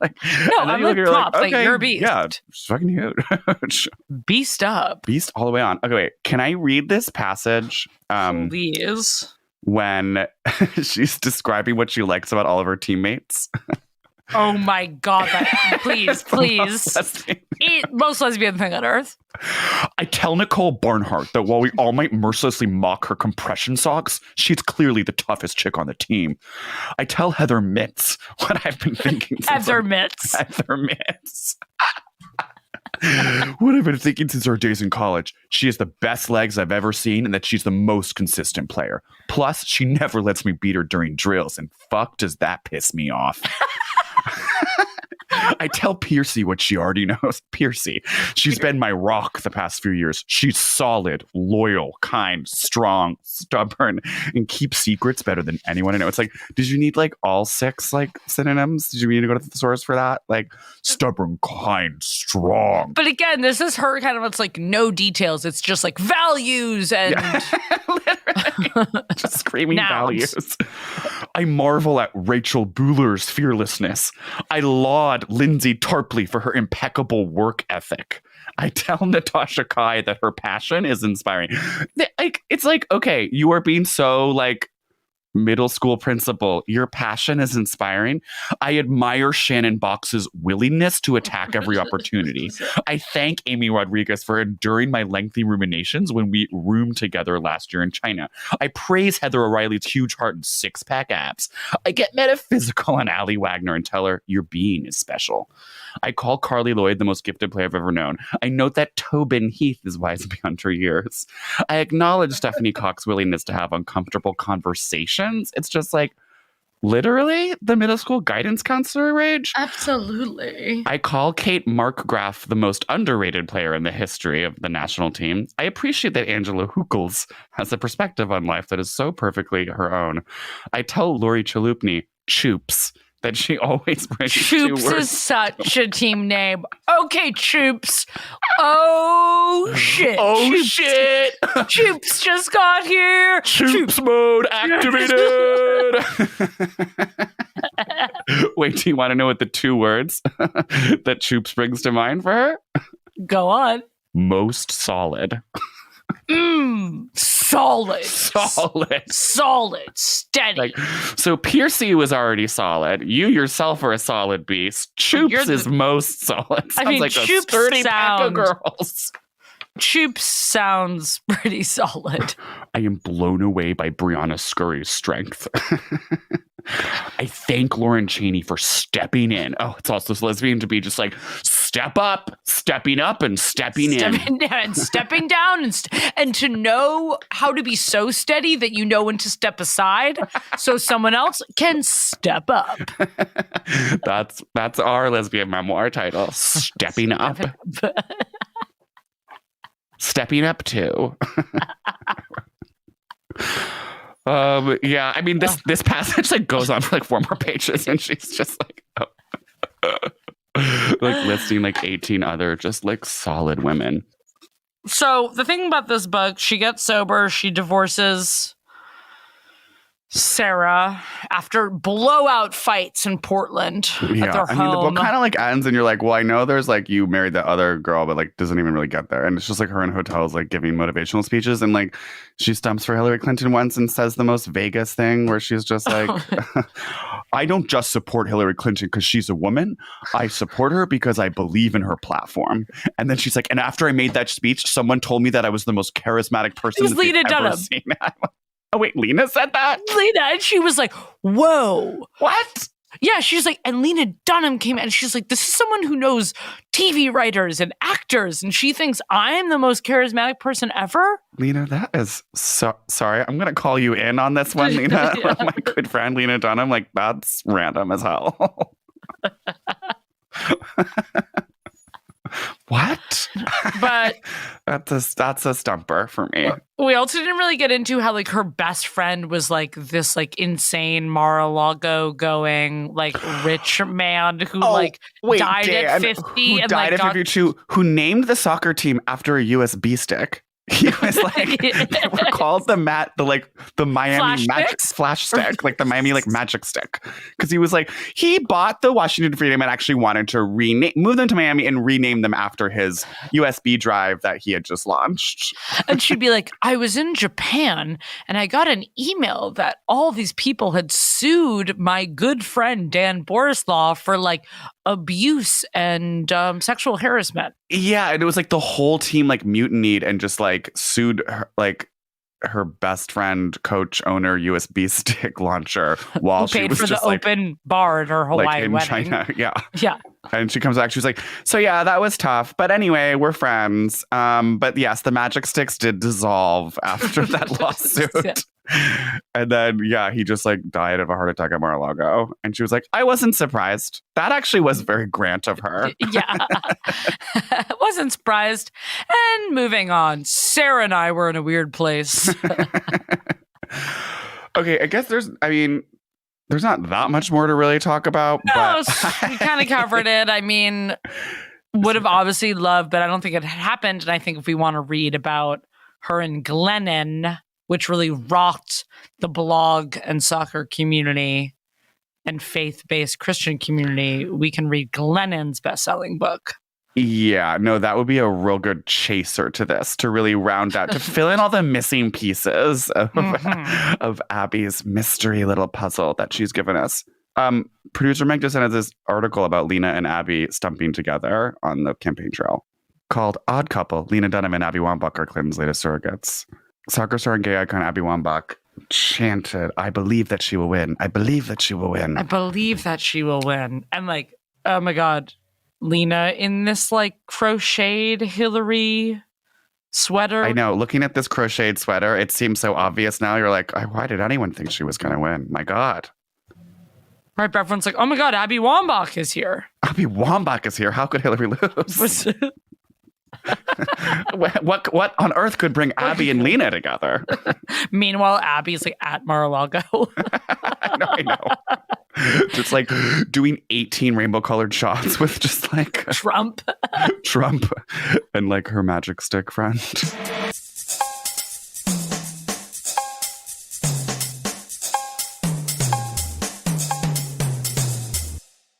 Like, no, I'm like, props. Like, you're a beast. Yeah, it's fucking huge. Beast up. Beast all the way on. Okay, wait. Can I read this passage? Please. When she's describing what she likes about all of her teammates. Oh my God. Please. Most lesbian thing on earth. I tell Nicole Barnhart that while we all might mercilessly mock her compression socks, she's clearly the toughest chick on the team. I tell Heather Mitts what I've been thinking. Heather Mitts. What I've been thinking since our days in college. She has the best legs I've ever seen, and that she's the most consistent player. Plus, she never lets me beat her during drills, and fuck does that piss me off. I tell Piercy what she already knows. Piercy, she's been my rock the past few years. She's solid, loyal, kind, strong, stubborn, and keeps secrets better than anyone I know. It's like, did you need like all 6 like synonyms? Did you need to go to the thesaurus for that? Like stubborn, kind, strong. But again, this is her kind of, it's like no details. It's just like values and literally just screaming values. I marvel at Rachel Bueller's fearlessness. I laud Lindsay Tarpley for her impeccable work ethic. I tell Natasha Kai that her passion is inspiring. Like, it's like, okay, you are being so like middle school principal. Your passion is inspiring. I admire Shannon Box's willingness to attack every opportunity. I thank Amy Rodriguez for enduring my lengthy ruminations when we roomed together last year in China. I praise Heather O'Reilly's huge heart and 6-pack abs. I get metaphysical on Allie Wagner and tell her your being is special. I call Carly Lloyd the most gifted player I've ever known. I note that Tobin Heath is wise beyond her years. I acknowledge Stephanie Cox's willingness to have uncomfortable conversations. It's just like, literally, the middle school guidance counselor rage? Absolutely. I call Kate Markgraf the most underrated player in the history of the national team. I appreciate that Angela Hookles has a perspective on life that is so perfectly her own. I tell Lori Chalupny, Choops, that she always brings Troops two words. is such a team name. Okay, Troops. Oh, shit. Oh, Troops. shit. Troops just got here. Troops mode activated. Wait, do you want to know what the two words that Troops brings to mind for her? Go on. Most solid. Solid. Solid. Steady. So Piercy was already solid. You yourself are a solid beast. Choops is most solid. Sounds like a sturdy pack of girls. Choops sounds pretty solid. I am blown away by Brianna Scurry's strength. I thank Lauren Chaney for stepping in. Oh, it's also this lesbian to be just like, step up, stepping up, and stepping in. And stepping down, and to know how to be so steady that you know when to step aside so someone else can step up. That's our lesbian memoir title, Stepping Up. Stepping up too. Yeah, I mean this passage like goes on for like 4 more pages, and she's just like like listing like 18 other just like solid women. So the thing about this book, she gets sober, she divorces Sarah after blowout fights in Portland at their home. I mean, the book kind of like ends and you're like, well, I know there's like you married that other girl, but like doesn't even really get there. And it's just like her in hotels like giving motivational speeches, and like she stumps for Hillary Clinton once and says the most Vegas thing where she's just like, I don't just support Hillary Clinton because she's a woman. I support her because I believe in her platform. And then she's like, and after I made that speech, someone told me that I was the most charismatic person that they've ever seen. Oh, wait, Lena said that? Lena, and she was like, whoa. What? Yeah, she's like, and Lena Dunham came in, and she's like, this is someone who knows TV writers and actors, and she thinks I'm the most charismatic person ever? Lena, that is so... Sorry, I'm going to call you in on this one, Lena. Yeah. My good friend, Lena Dunham. Like, that's random as hell. What? But that's a stumper for me. we also didn't really get into how like her best friend was like this like insane Mar-a-Lago going like rich man who died at 50 who and died like at 52, who named the soccer team after a USB stick. He was like, they were called the Miami flash stick, like the Miami like magic stick, because he was like, he bought the Washington Freedom and actually wanted to move them to Miami and rename them after his USB drive that he had just launched. And she'd be like, I was in Japan and I got an email that all these people had sued my good friend Dan Borislaw for like abuse and sexual harassment. Yeah, and it was like the whole team like mutinied and just like sued her, like her best friend, coach, owner, USB stick launcher while she was for just the like open bar at her Hawaii like in wedding. China. Yeah. And she comes back, she's like, so yeah, that was tough. But anyway, we're friends. But yes, the magic sticks did dissolve after that lawsuit. Yeah. And then, yeah, he just like died of a heart attack at Mar-a-Lago. And she was like, I wasn't surprised. That actually was very Grant of her. Yeah. Wasn't surprised. And moving on, Sarah and I were in a weird place. Okay, I guess there's not that much more to really talk about. No, but we kind of covered it. I mean, would have obviously loved, but I don't think it had happened. And I think if we want to read about her and Glennon, which really rocked the blog and soccer community and faith-based Christian community, we can read Glennon's best-selling book. Yeah, no, that would be a real good chaser to this, to really round out, to fill in all the missing pieces of Abby's mystery little puzzle that she's given us. Producer Meg just sent us this article about Lena and Abby stumping together on the campaign trail called Odd Couple. Lena Dunham and Abby Wambach are Clinton's latest surrogates. Soccer star and gay icon Abby Wambach chanted, I believe that she will win. I believe that she will win. I believe that she will win. And like, oh my God, Lena in this like crocheted Hillary sweater. I know. Looking at this crocheted sweater, it seems so obvious now. You're like, why did anyone think she was going to win? My God. Right, but everyone's like, oh my God, Abby Wambach is here. Abby Wambach is here. How could Hillary lose? What on earth could bring Abby and Lena together? Meanwhile, Abby's like at Mar-a-Lago. I know. Just like doing 18 rainbow colored shots with just like Trump and like her magic stick friend.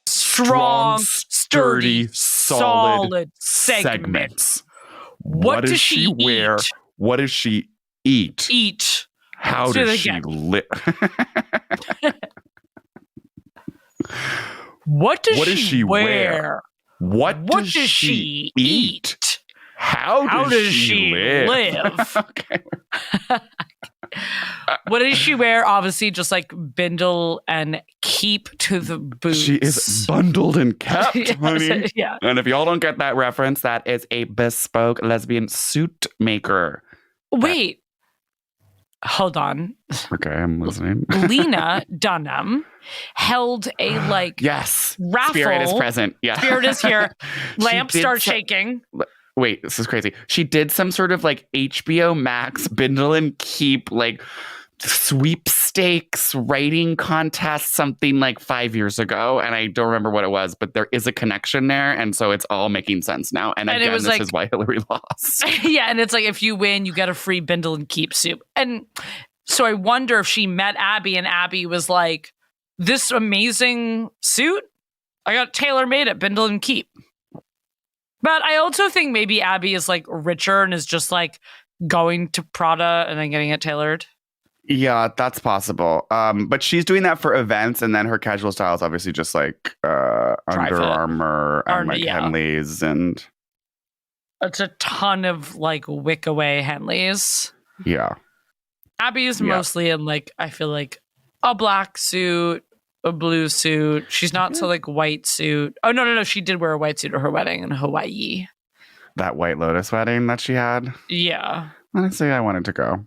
Strong, sturdy, solid segments. What does she wear? eat? What does she eat? Eat. How Do does it she again. live? What does What does she she wear? What What does does she she eat? How does she live? Okay. What does she wear? Obviously, just like bindle and keep to the boots. She is bundled and kept, Yes, honey. yeah. And if y'all don't get that reference, that is a bespoke lesbian suit maker. Wait. Hold on. Okay, I'm listening. Lena Dunham held a like Yes. raffle. Spirit is present. Yeah. Spirit is here. Lamp did starts so- shaking. Wait, this is crazy. She did some sort of like HBO Max bindle and keep like sweepstakes writing contest, something like 5 years ago. And I don't remember what it was, but there is a connection there. And so it's all making sense now. And again, it was this like- is why Hillary lost. Yeah, and it's like if you win, you get a free bindle and keep soup. And so I wonder if she met Abby and Abby was like, this amazing suit, I got tailor-made at Bindle and Keep. But I also think maybe Abby is like richer and is just like going to Prada and then getting it tailored. Yeah, that's possible. But she's doing that for events, and then her casual style is obviously just like Under Armour and like Henleys, and it's a ton of like wick away Henleys. Yeah. Abby is mostly in like, I feel like a black suit, a blue suit. She's not so like white suit. Oh no, she did wear a white suit at her wedding in Hawaii. That White Lotus wedding that she had. Yeah. Honestly, I wanted to go.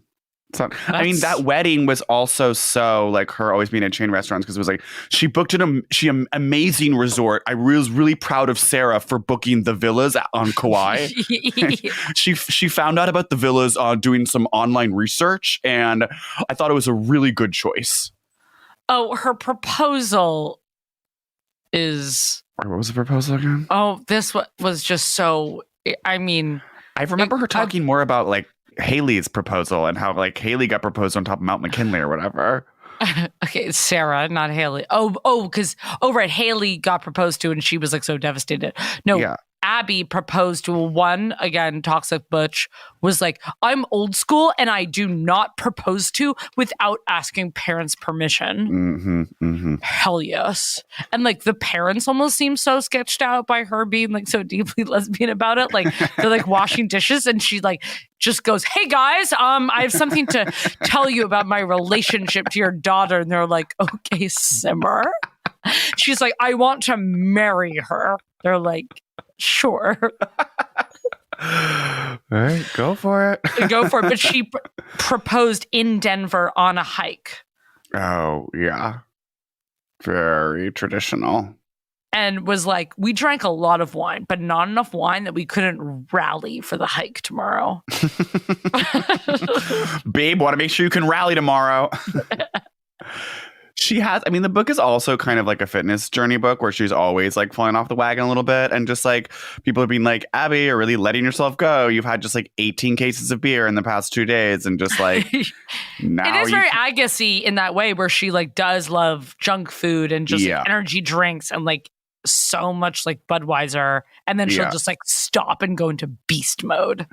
So, I mean, that wedding was also so like her always being in chain restaurants because it was like she booked an amazing resort. I was really proud of Sarah for booking the villas on Kauai. she found out about the villas doing some online research, and I thought it was a really good choice. Oh, her proposal is. What was the proposal again? Oh, this was just so. I mean, I remember her talking more about like Haley's proposal and how like Haley got proposed on top of Mount McKinley or whatever. Okay, it's Sarah, not Haley. Because right, Haley got proposed to and she was like so devastated. No, Yeah. Abby proposed to one, again, toxic Butch, was like, I'm old school and I do not propose to without asking parents' permission. Mm-hmm, mm-hmm. Hell yes. And like the parents almost seem so sketched out by her being like so deeply lesbian about it. Like they're like washing dishes and she like just goes, hey guys, I have something to tell you about my relationship to your daughter. And they're like, okay, simmer. She's like, I want to marry her. They're like, sure. All right, go for it. Go for it. But she proposed in Denver on a hike. Oh, yeah. Very traditional. And was like, we drank a lot of wine, but not enough wine that we couldn't rally for the hike tomorrow. Babe, want to make sure you can rally tomorrow. She has, I mean, the book is also kind of like a fitness journey book where she's always like falling off the wagon a little bit. And just like people have been like, Abby, you're really letting yourself go. You've had just like 18 cases of beer in the past 2 days. And just like, now it is very Agassi in that way where she like does love junk food and just energy drinks and like so much like Budweiser. And then she'll just like stop and go into beast mode.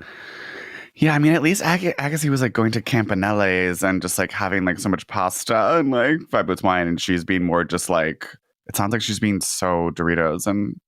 Yeah, I mean, at least Agassi was like going to Campanelle's and just like having like so much pasta and like 5 Boots wine, and she's being more just like, it sounds like she's being so Doritos and.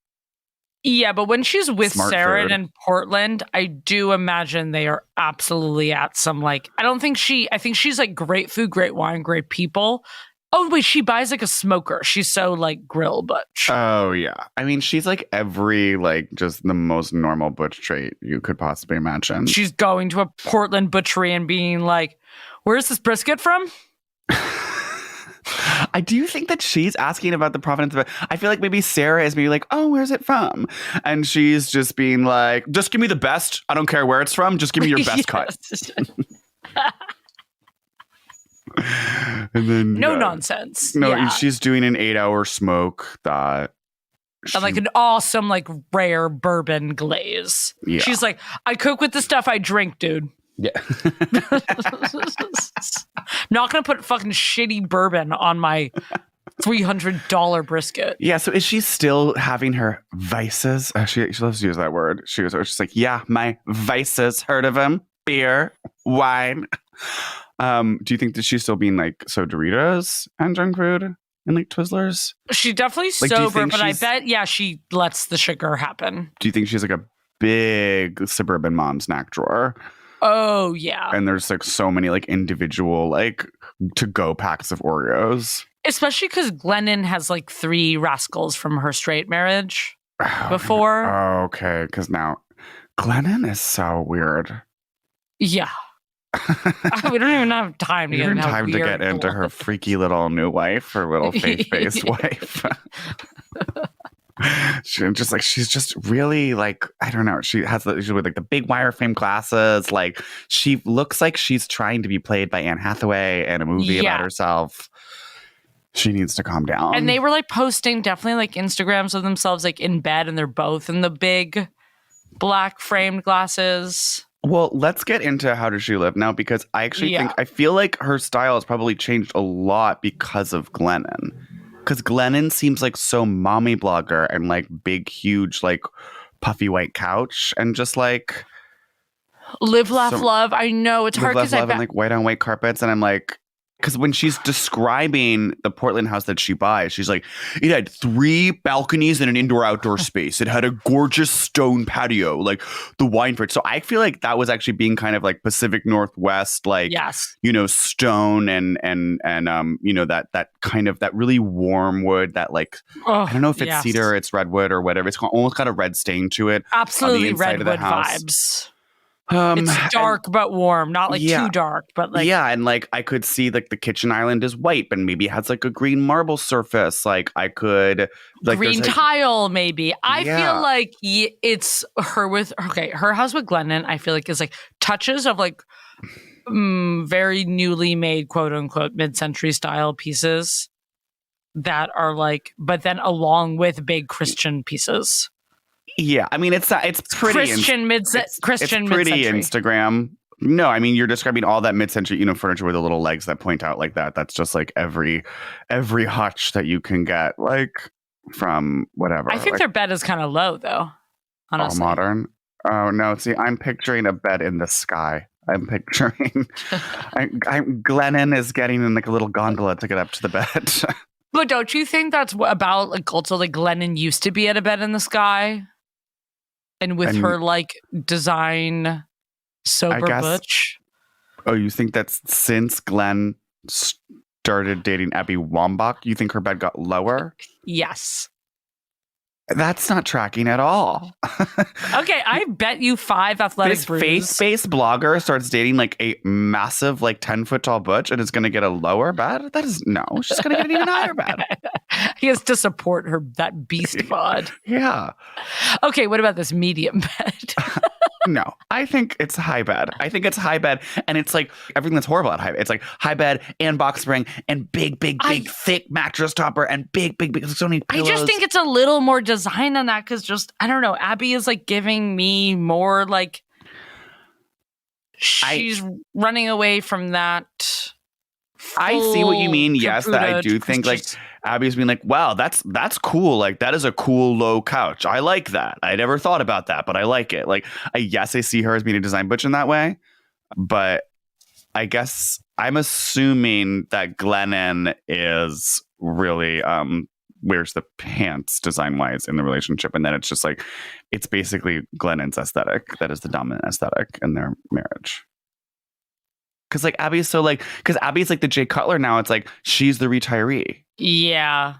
Yeah, but when she's with Sarah food. in Portland, I do imagine they are absolutely at some like, I think she's like great food, great wine, great people. Oh, wait, she buys like a smoker. She's so like grill Butch. Oh, yeah. I mean, she's like every like just the most normal Butch trait you could possibly imagine. She's going to a Portland butchery and being like, where's this brisket from? I do think that she's asking about the provenance of it. I feel like maybe Sarah is maybe like, oh, where's it from? And she's just being like, just give me the best. I don't care where it's from. Just give me your best cut. And then No nonsense. No, Yeah. she's doing an 8-hour smoke that And like an awesome, like rare bourbon glaze. Yeah. She's like, I cook with the stuff I drink, dude. Yeah. Not gonna put fucking shitty bourbon on my $300 brisket. Yeah, so is she still having her vices? She loves to use that word. She's like, yeah, my vices. Heard of them? Beer, wine. Do you think that she's still being like so Doritos and junk food and like Twizzlers? She's definitely Like, do you sober, think but I she's- bet, yeah, she lets the sugar happen. Do you think she's like a big suburban mom snack drawer? Oh, yeah. And there's like so many like individual like to-go packs of Oreos. Especially because Glennon has like 3 rascals from her straight marriage before. Oh, okay, because now Glennon is so weird. Yeah. We don't even have time to You get don't into have how time to weird get into her freaky little new wife, her little faith-based wife. She's just really like, I don't know. She's with like the big wire frame glasses. Like she looks like she's trying to be played by Anne Hathaway in a movie about herself. She needs to calm down. And they were like posting definitely like Instagrams of themselves like in bed, and they're both in the big black framed glasses. Well, let's get into how does she live now, because I actually think I feel like her style has probably changed a lot because of Glennon. Because Glennon seems like so mommy blogger and like big, huge, like puffy white couch and just like Live, laugh, love. I know it's hard because and like white on white carpets, and I'm like, because when she's describing the Portland house that she buys, she's like, it had 3 balconies and an indoor-outdoor space. It had a gorgeous stone patio, like the wine fridge. So I feel like that was actually being kind of like Pacific Northwest, like, you know, stone and you know, that kind of, that really warm wood that like, I don't know if it's cedar, it's redwood or whatever. It's almost got a red stain to it. Absolutely redwood vibes. It's dark but warm, not like too dark, but like and like I could see like the kitchen island is white, but maybe it has like a green marble surface. Like I could like green tile, maybe. I feel like it's her with her house with Glennon. I feel like is like touches of like very newly made quote unquote mid-century style pieces that are like, but then along with big Christian pieces. Yeah, I mean it's pretty Christian Christian pretty Instagram. No, I mean you're describing all that mid-century, you know, furniture with the little legs that point out like that. That's just like every hutch that you can get, like from whatever. I think like, their bed is kind of low though. Honestly, all modern. Oh no! See, I'm picturing a bed in the sky. I'm picturing. Glennon is getting in like a little gondola to get up to the bed. But don't you think that's about like also like Glennon used to be at a bed in the sky? And with her like design sober Butch. Oh, you think that's since Glenn started dating Abby Wambach, you think her bed got lower? Yes. That's not tracking at all. Okay, I bet you 5 athletic brews. This faith-based blogger starts dating like a massive, like 10-foot tall butch and is going to get a lower bed? That is no. She's going to get an even higher bed. He has to support her, that beast bod. Yeah. Okay, what about this medium bed? No, I think it's high bed. I think it's high bed, and it's like everything that's horrible at high bed. It's like high bed and box spring and big, thick mattress topper and big, so many pillows. I just think it's a little more design on that because just, I don't know, Abby is like giving me more like she's running away from that. I see what you mean. Yes, that I do think like Abby's being like, wow, that's cool. Like that is a cool low couch. I like that. I never thought about that, but I like it. Like, I see her as being a design butch in that way, but I guess I'm assuming that Glennon is really wears the pants design wise in the relationship, and then it's just like it's basically Glennon's aesthetic that is the dominant aesthetic in their marriage. Because like Abby's so like, because Abby's like the Jay Cutler now. It's like she's the retiree. Yeah.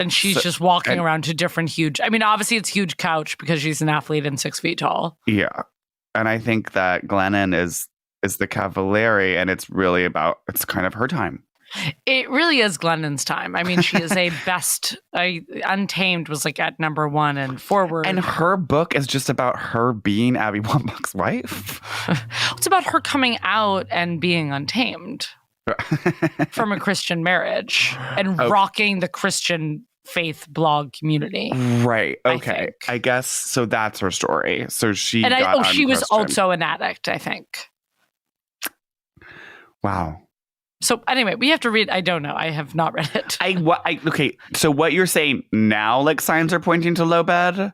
And she's just walking around to different huge. I mean, obviously it's huge couch because she's an athlete and 6 feet tall. Yeah. And I think that Glennon is the Cavalieri, and it's really about, it's kind of her time. It really is Glennon's time. I mean, she is a best. Untamed was like at #1 and Forward. And her book is just about her being Abby Wambach's wife. It's about her coming out and being untamed. from a Christian marriage and Okay. rocking the Christian faith blog community. Right. Okay. think. I guess so. That's her story. So she And got she was unchristian. also an addict, I think. Wow. So anyway, we have to read. I don't know. I have not read it. Okay. So what you're saying now, like signs are pointing to low bed?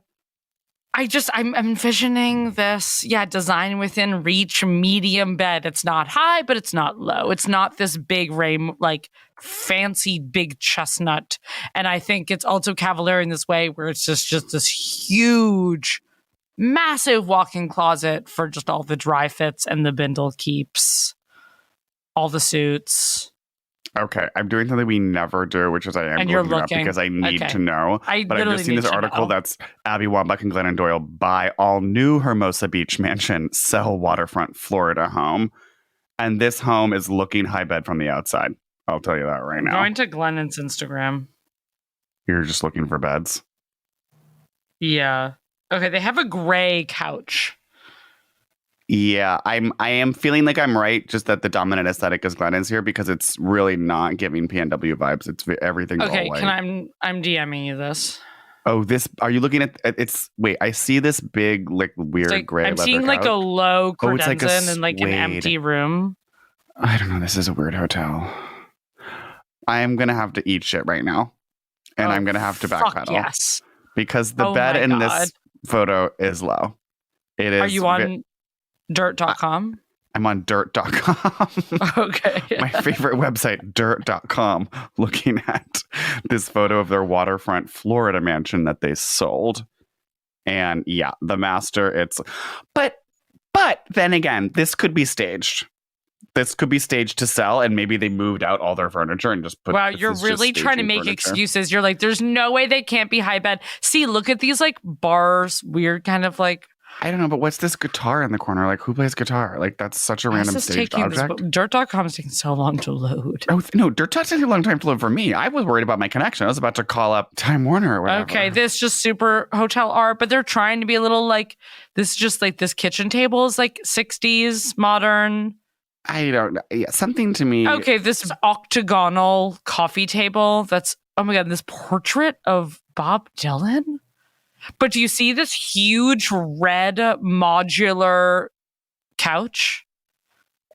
I'm envisioning this, design within reach, medium bed. It's not high, but it's not low. It's not this big like fancy big chestnut. And I think it's also Cavalier in this way where it's just this huge, massive walk-in closet for just all the dry fits and the bindle keeps, all the suits. Okay, I'm doing something we never do, which is I am And you're looking it up looking. because I need Okay. to know. I But I've literally just seen need this to article know. that's Abby Wambach and Glennon Doyle buy all new Hermosa Beach mansion, sell waterfront Florida home. And this home is looking high bed from the outside. I'll tell you that right I'm now. going to Glennon's Instagram. You're just looking for beds. Yeah. Okay, they have a gray couch. Yeah, I am feeling like I'm right, just that the dominant aesthetic is Glennon's here because it's really not giving PNW vibes. It's everything's Okay, all white. I'm DMing you this. Oh, this are you looking at? It's wait, I see this big like weird It's like, gray. I'm leather seeing like a couch. low Oh, it's like a credenza and like an suede. empty room. I don't know. This is a weird hotel. I am gonna have to eat shit right now, and I'm gonna have to fuck backpedal yes. because the Oh bed my in God. this photo is low. It is. Are you on dirt.com? I'm on dirt.com. Okay. My favorite website, dirt.com, looking at this photo of their waterfront Florida mansion that they sold. And yeah, the master, but then again, this could be staged. This could be staged to sell, and maybe they moved out all their furniture and just put. Wow, this you're is really just trying to staging make furniture. excuses. You're like, there's no way they can't be high bed. See, look at these like bars, weird kind of like. I don't know, but what's this guitar in the corner? Like, who plays guitar? Like, that's such a random staged object. Dirt.com is taking so long to load. Oh, no, Dirt Talk's taking a long time to load for me. I was worried about my connection. I was about to call up Time Warner or whatever. Okay, this just super hotel art, but they're trying to be a little like this. Just like this kitchen table is like 60s modern. I don't know. Yeah, something to me. Okay, this octagonal coffee table. That's oh my god, this portrait of Bob Dylan. But do you see this huge red modular couch?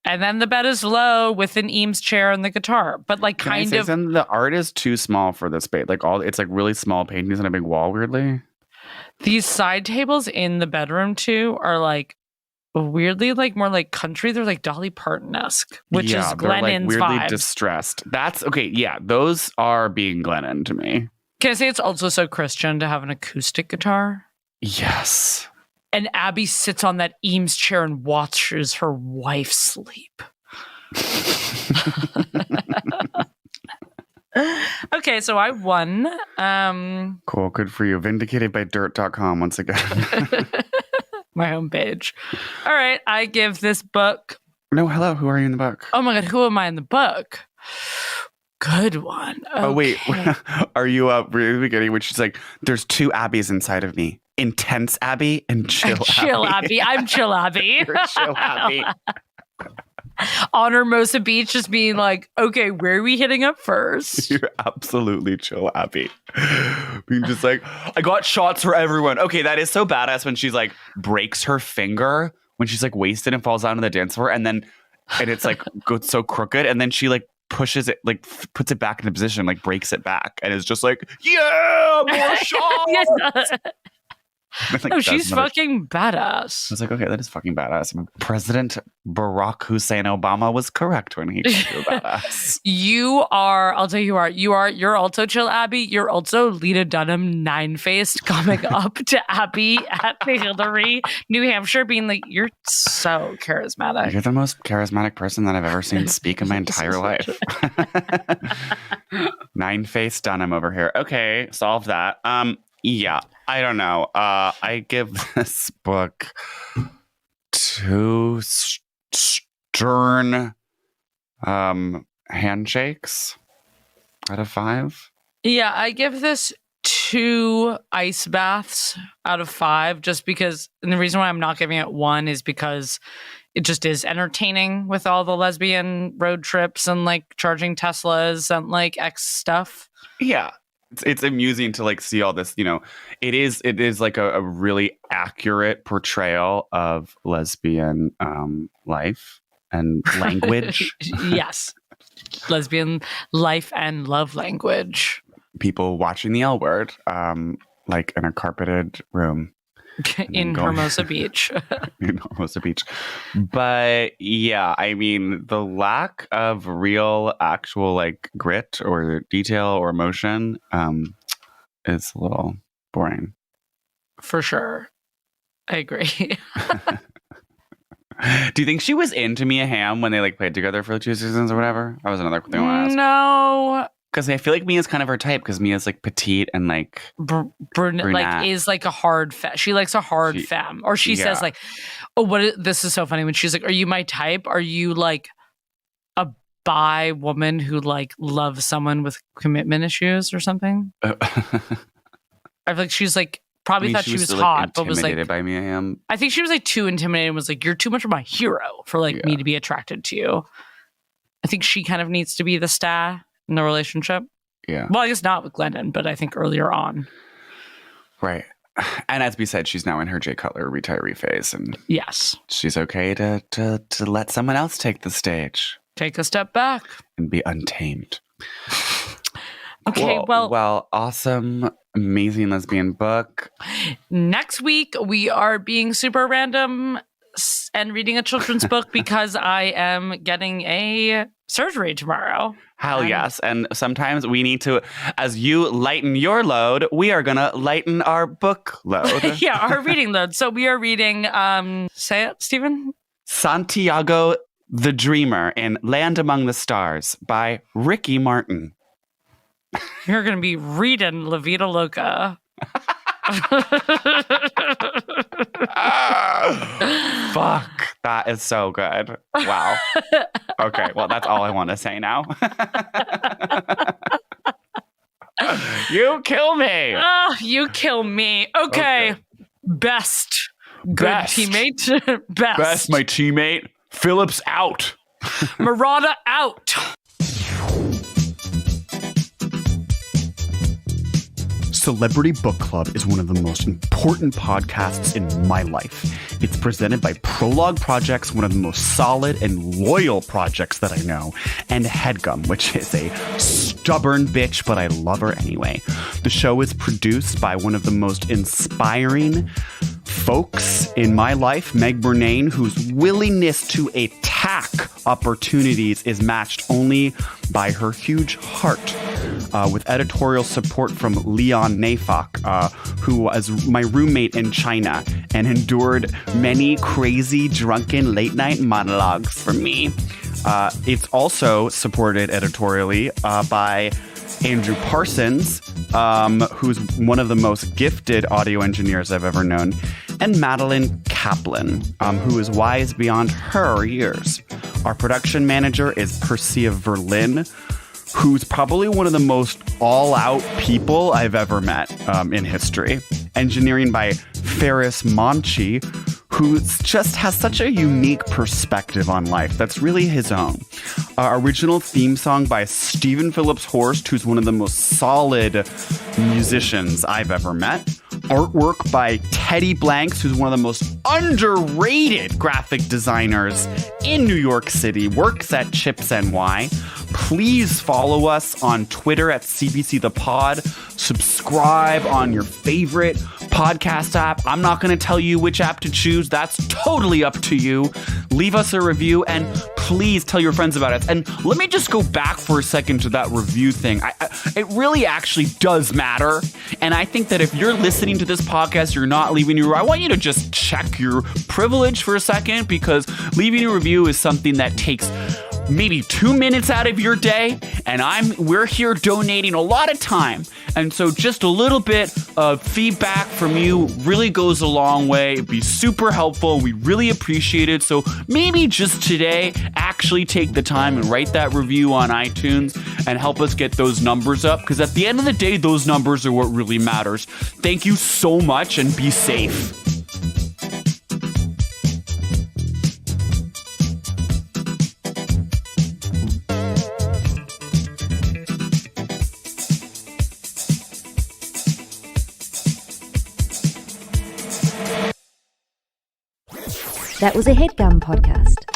And then the bed is low with an Eames chair and the guitar. But like Can I kind say of something? The art is too small for this space. Like it's like really small paintings on a big wall, weirdly. these side tables in the bedroom too are like weirdly like more like country. They're like Dolly Parton-esque, which is they're, like, Glennon's weirdly vibes. distressed. That's okay. Yeah, those are being Glennon to me. Can I say it's also so Christian to have an acoustic guitar? Yes. And Abby sits on that Eames chair and watches her wife sleep. Okay, so I won. Cool. Good for you. Vindicated by dirt.com once again. My homepage. All right, I give this book. No, hello. Who are you in the book? Oh my God, who am I in the book? Good one. Oh, wait. Okay. Are you really the beginning, which is like, there's two Abbies inside of me. Intense Abby and chill Abby. Chill Abby. I'm Chill Abby. You're chill Abby. On Hermosa Beach, just being like, okay, where are we hitting up first? You're absolutely chill Abby. Being just like, I got shots for everyone. Okay, that is so badass when she's like breaks her finger when she's like wasted and falls down on the dance floor, and it's like goes so crooked, and then she like pushes it, like puts it back into position, like breaks it back, and is just like, yeah, more shots. Yes. Like, No, does she's another- fucking badass. I was like, okay, that is fucking badass. President Barack Hussein Obama was correct when he called you a badass. You are, I'll tell you you're also Chill Abby. You're also Lita Dunham nine-faced coming up to Abby at the Hillary, New Hampshire, being like, you're so charismatic. You're the most charismatic person that I've ever seen speak in my entire life. Nine-faced Dunham over here. Okay, solve that. Yeah, I don't know. I give this book 2 stern handshakes out of 5. Yeah, I give this 2 ice baths out of 5, just because, and the reason why I'm not giving it 1 is because it just is entertaining with all the lesbian road trips and like charging Teslas and like X stuff. Yeah. It's amusing to like see all this, it is like a really accurate portrayal of lesbian life and language. Yes. Lesbian life and love language. People watching the L Word, like in a carpeted room. In Hermosa Beach. In Hermosa Beach. But yeah, I mean, the lack of real, actual like grit or detail or emotion is a little boring. For sure. I agree. Do you think she was into Mia Hamm when they like played together for 2 seasons or whatever? That was another thing I want to ask. No. Because I feel like Mia's kind of her type because Mia's like petite and like brunette, like is like a hard femme. She likes a hard femme. Or she says like, this is so funny when she's like, are you my type? Are you like a bi woman who like loves someone with commitment issues or something? I feel like she's like, probably thought she was hot, but was like intimidated by Mia Hamm. I think she was like too intimidated and was like, you're too much of my hero for like me to be attracted to you. I think she kind of needs to be the star in the relationship. Yeah. Well, I guess not with Glennon, but I think earlier on. Right. And as we said, she's now in her Jay Cutler retiree phase. And yes, she's okay to let someone else take the stage. Take a step back. And be untamed. Okay, cool. Well, awesome, amazing lesbian book. Next week, we are being super random and reading a children's book because I am getting a surgery tomorrow. Hell yes. And sometimes we need to, as you lighten your load, we are going to lighten our book load. Yeah, our reading load. So we are reading, say it, Stephen? Santiago the Dreamer in Land Among the Stars by Ricky Martin. You're going to be reading La Vida Loca. Fuck, that is so good. Wow. Okay, well, that's all I want to say now. You kill me. Oh, you kill me. Okay. Best. Good teammate. Best, my teammate. Phillips out. Murata out. Celebrity Book Club is one of the most important podcasts in my life. It's presented by Prologue Projects, one of the most solid and loyal projects that I know, and Headgum, which is a stubborn bitch, but I love her anyway. The show is produced by one of the most inspiring folks in my life, Meg Bernane, whose willingness to attack opportunities is matched only by her huge heart. With editorial support from Leon Nafok, who was my roommate in China and endured many crazy, drunken late-night monologues from me. It's also supported editorially by Andrew Parsons, who's one of the most gifted audio engineers I've ever known, and Madeline Kaplan, who is wise beyond her years. Our production manager is Percia Verlin, who's probably one of the most all-out people I've ever met in history. Engineering by Ferris Monchi, who just has such a unique perspective on life that's really his own. Original theme song by Stephen Phillips Horst, who's one of the most solid musicians I've ever met. Artwork by Teddy Blanks, who's one of the most underrated graphic designers in New York City, works at Chips NY. Please follow us on Twitter at CBC The Pod. Subscribe on your favorite podcast app. I'm not going to tell you which app to choose. That's totally up to you. Leave us a review and please tell your friends about it. And let me just go back for a second to that review thing. It really actually does matter. And I think that if you're listening to this podcast, you're not leaving your review, I want you to just check your privilege for a second, because leaving a review is something that takes maybe 2 minutes out of your day, and we're here donating a lot of time. And so just a little bit of feedback from you really goes a long way. It'd be super helpful. We really appreciate it. So maybe just today, actually take the time and write that review on iTunes and help us get those numbers up, because at the end of the day, those numbers are what really matters. Thank you so much, and be safe. That was a HeadGum podcast.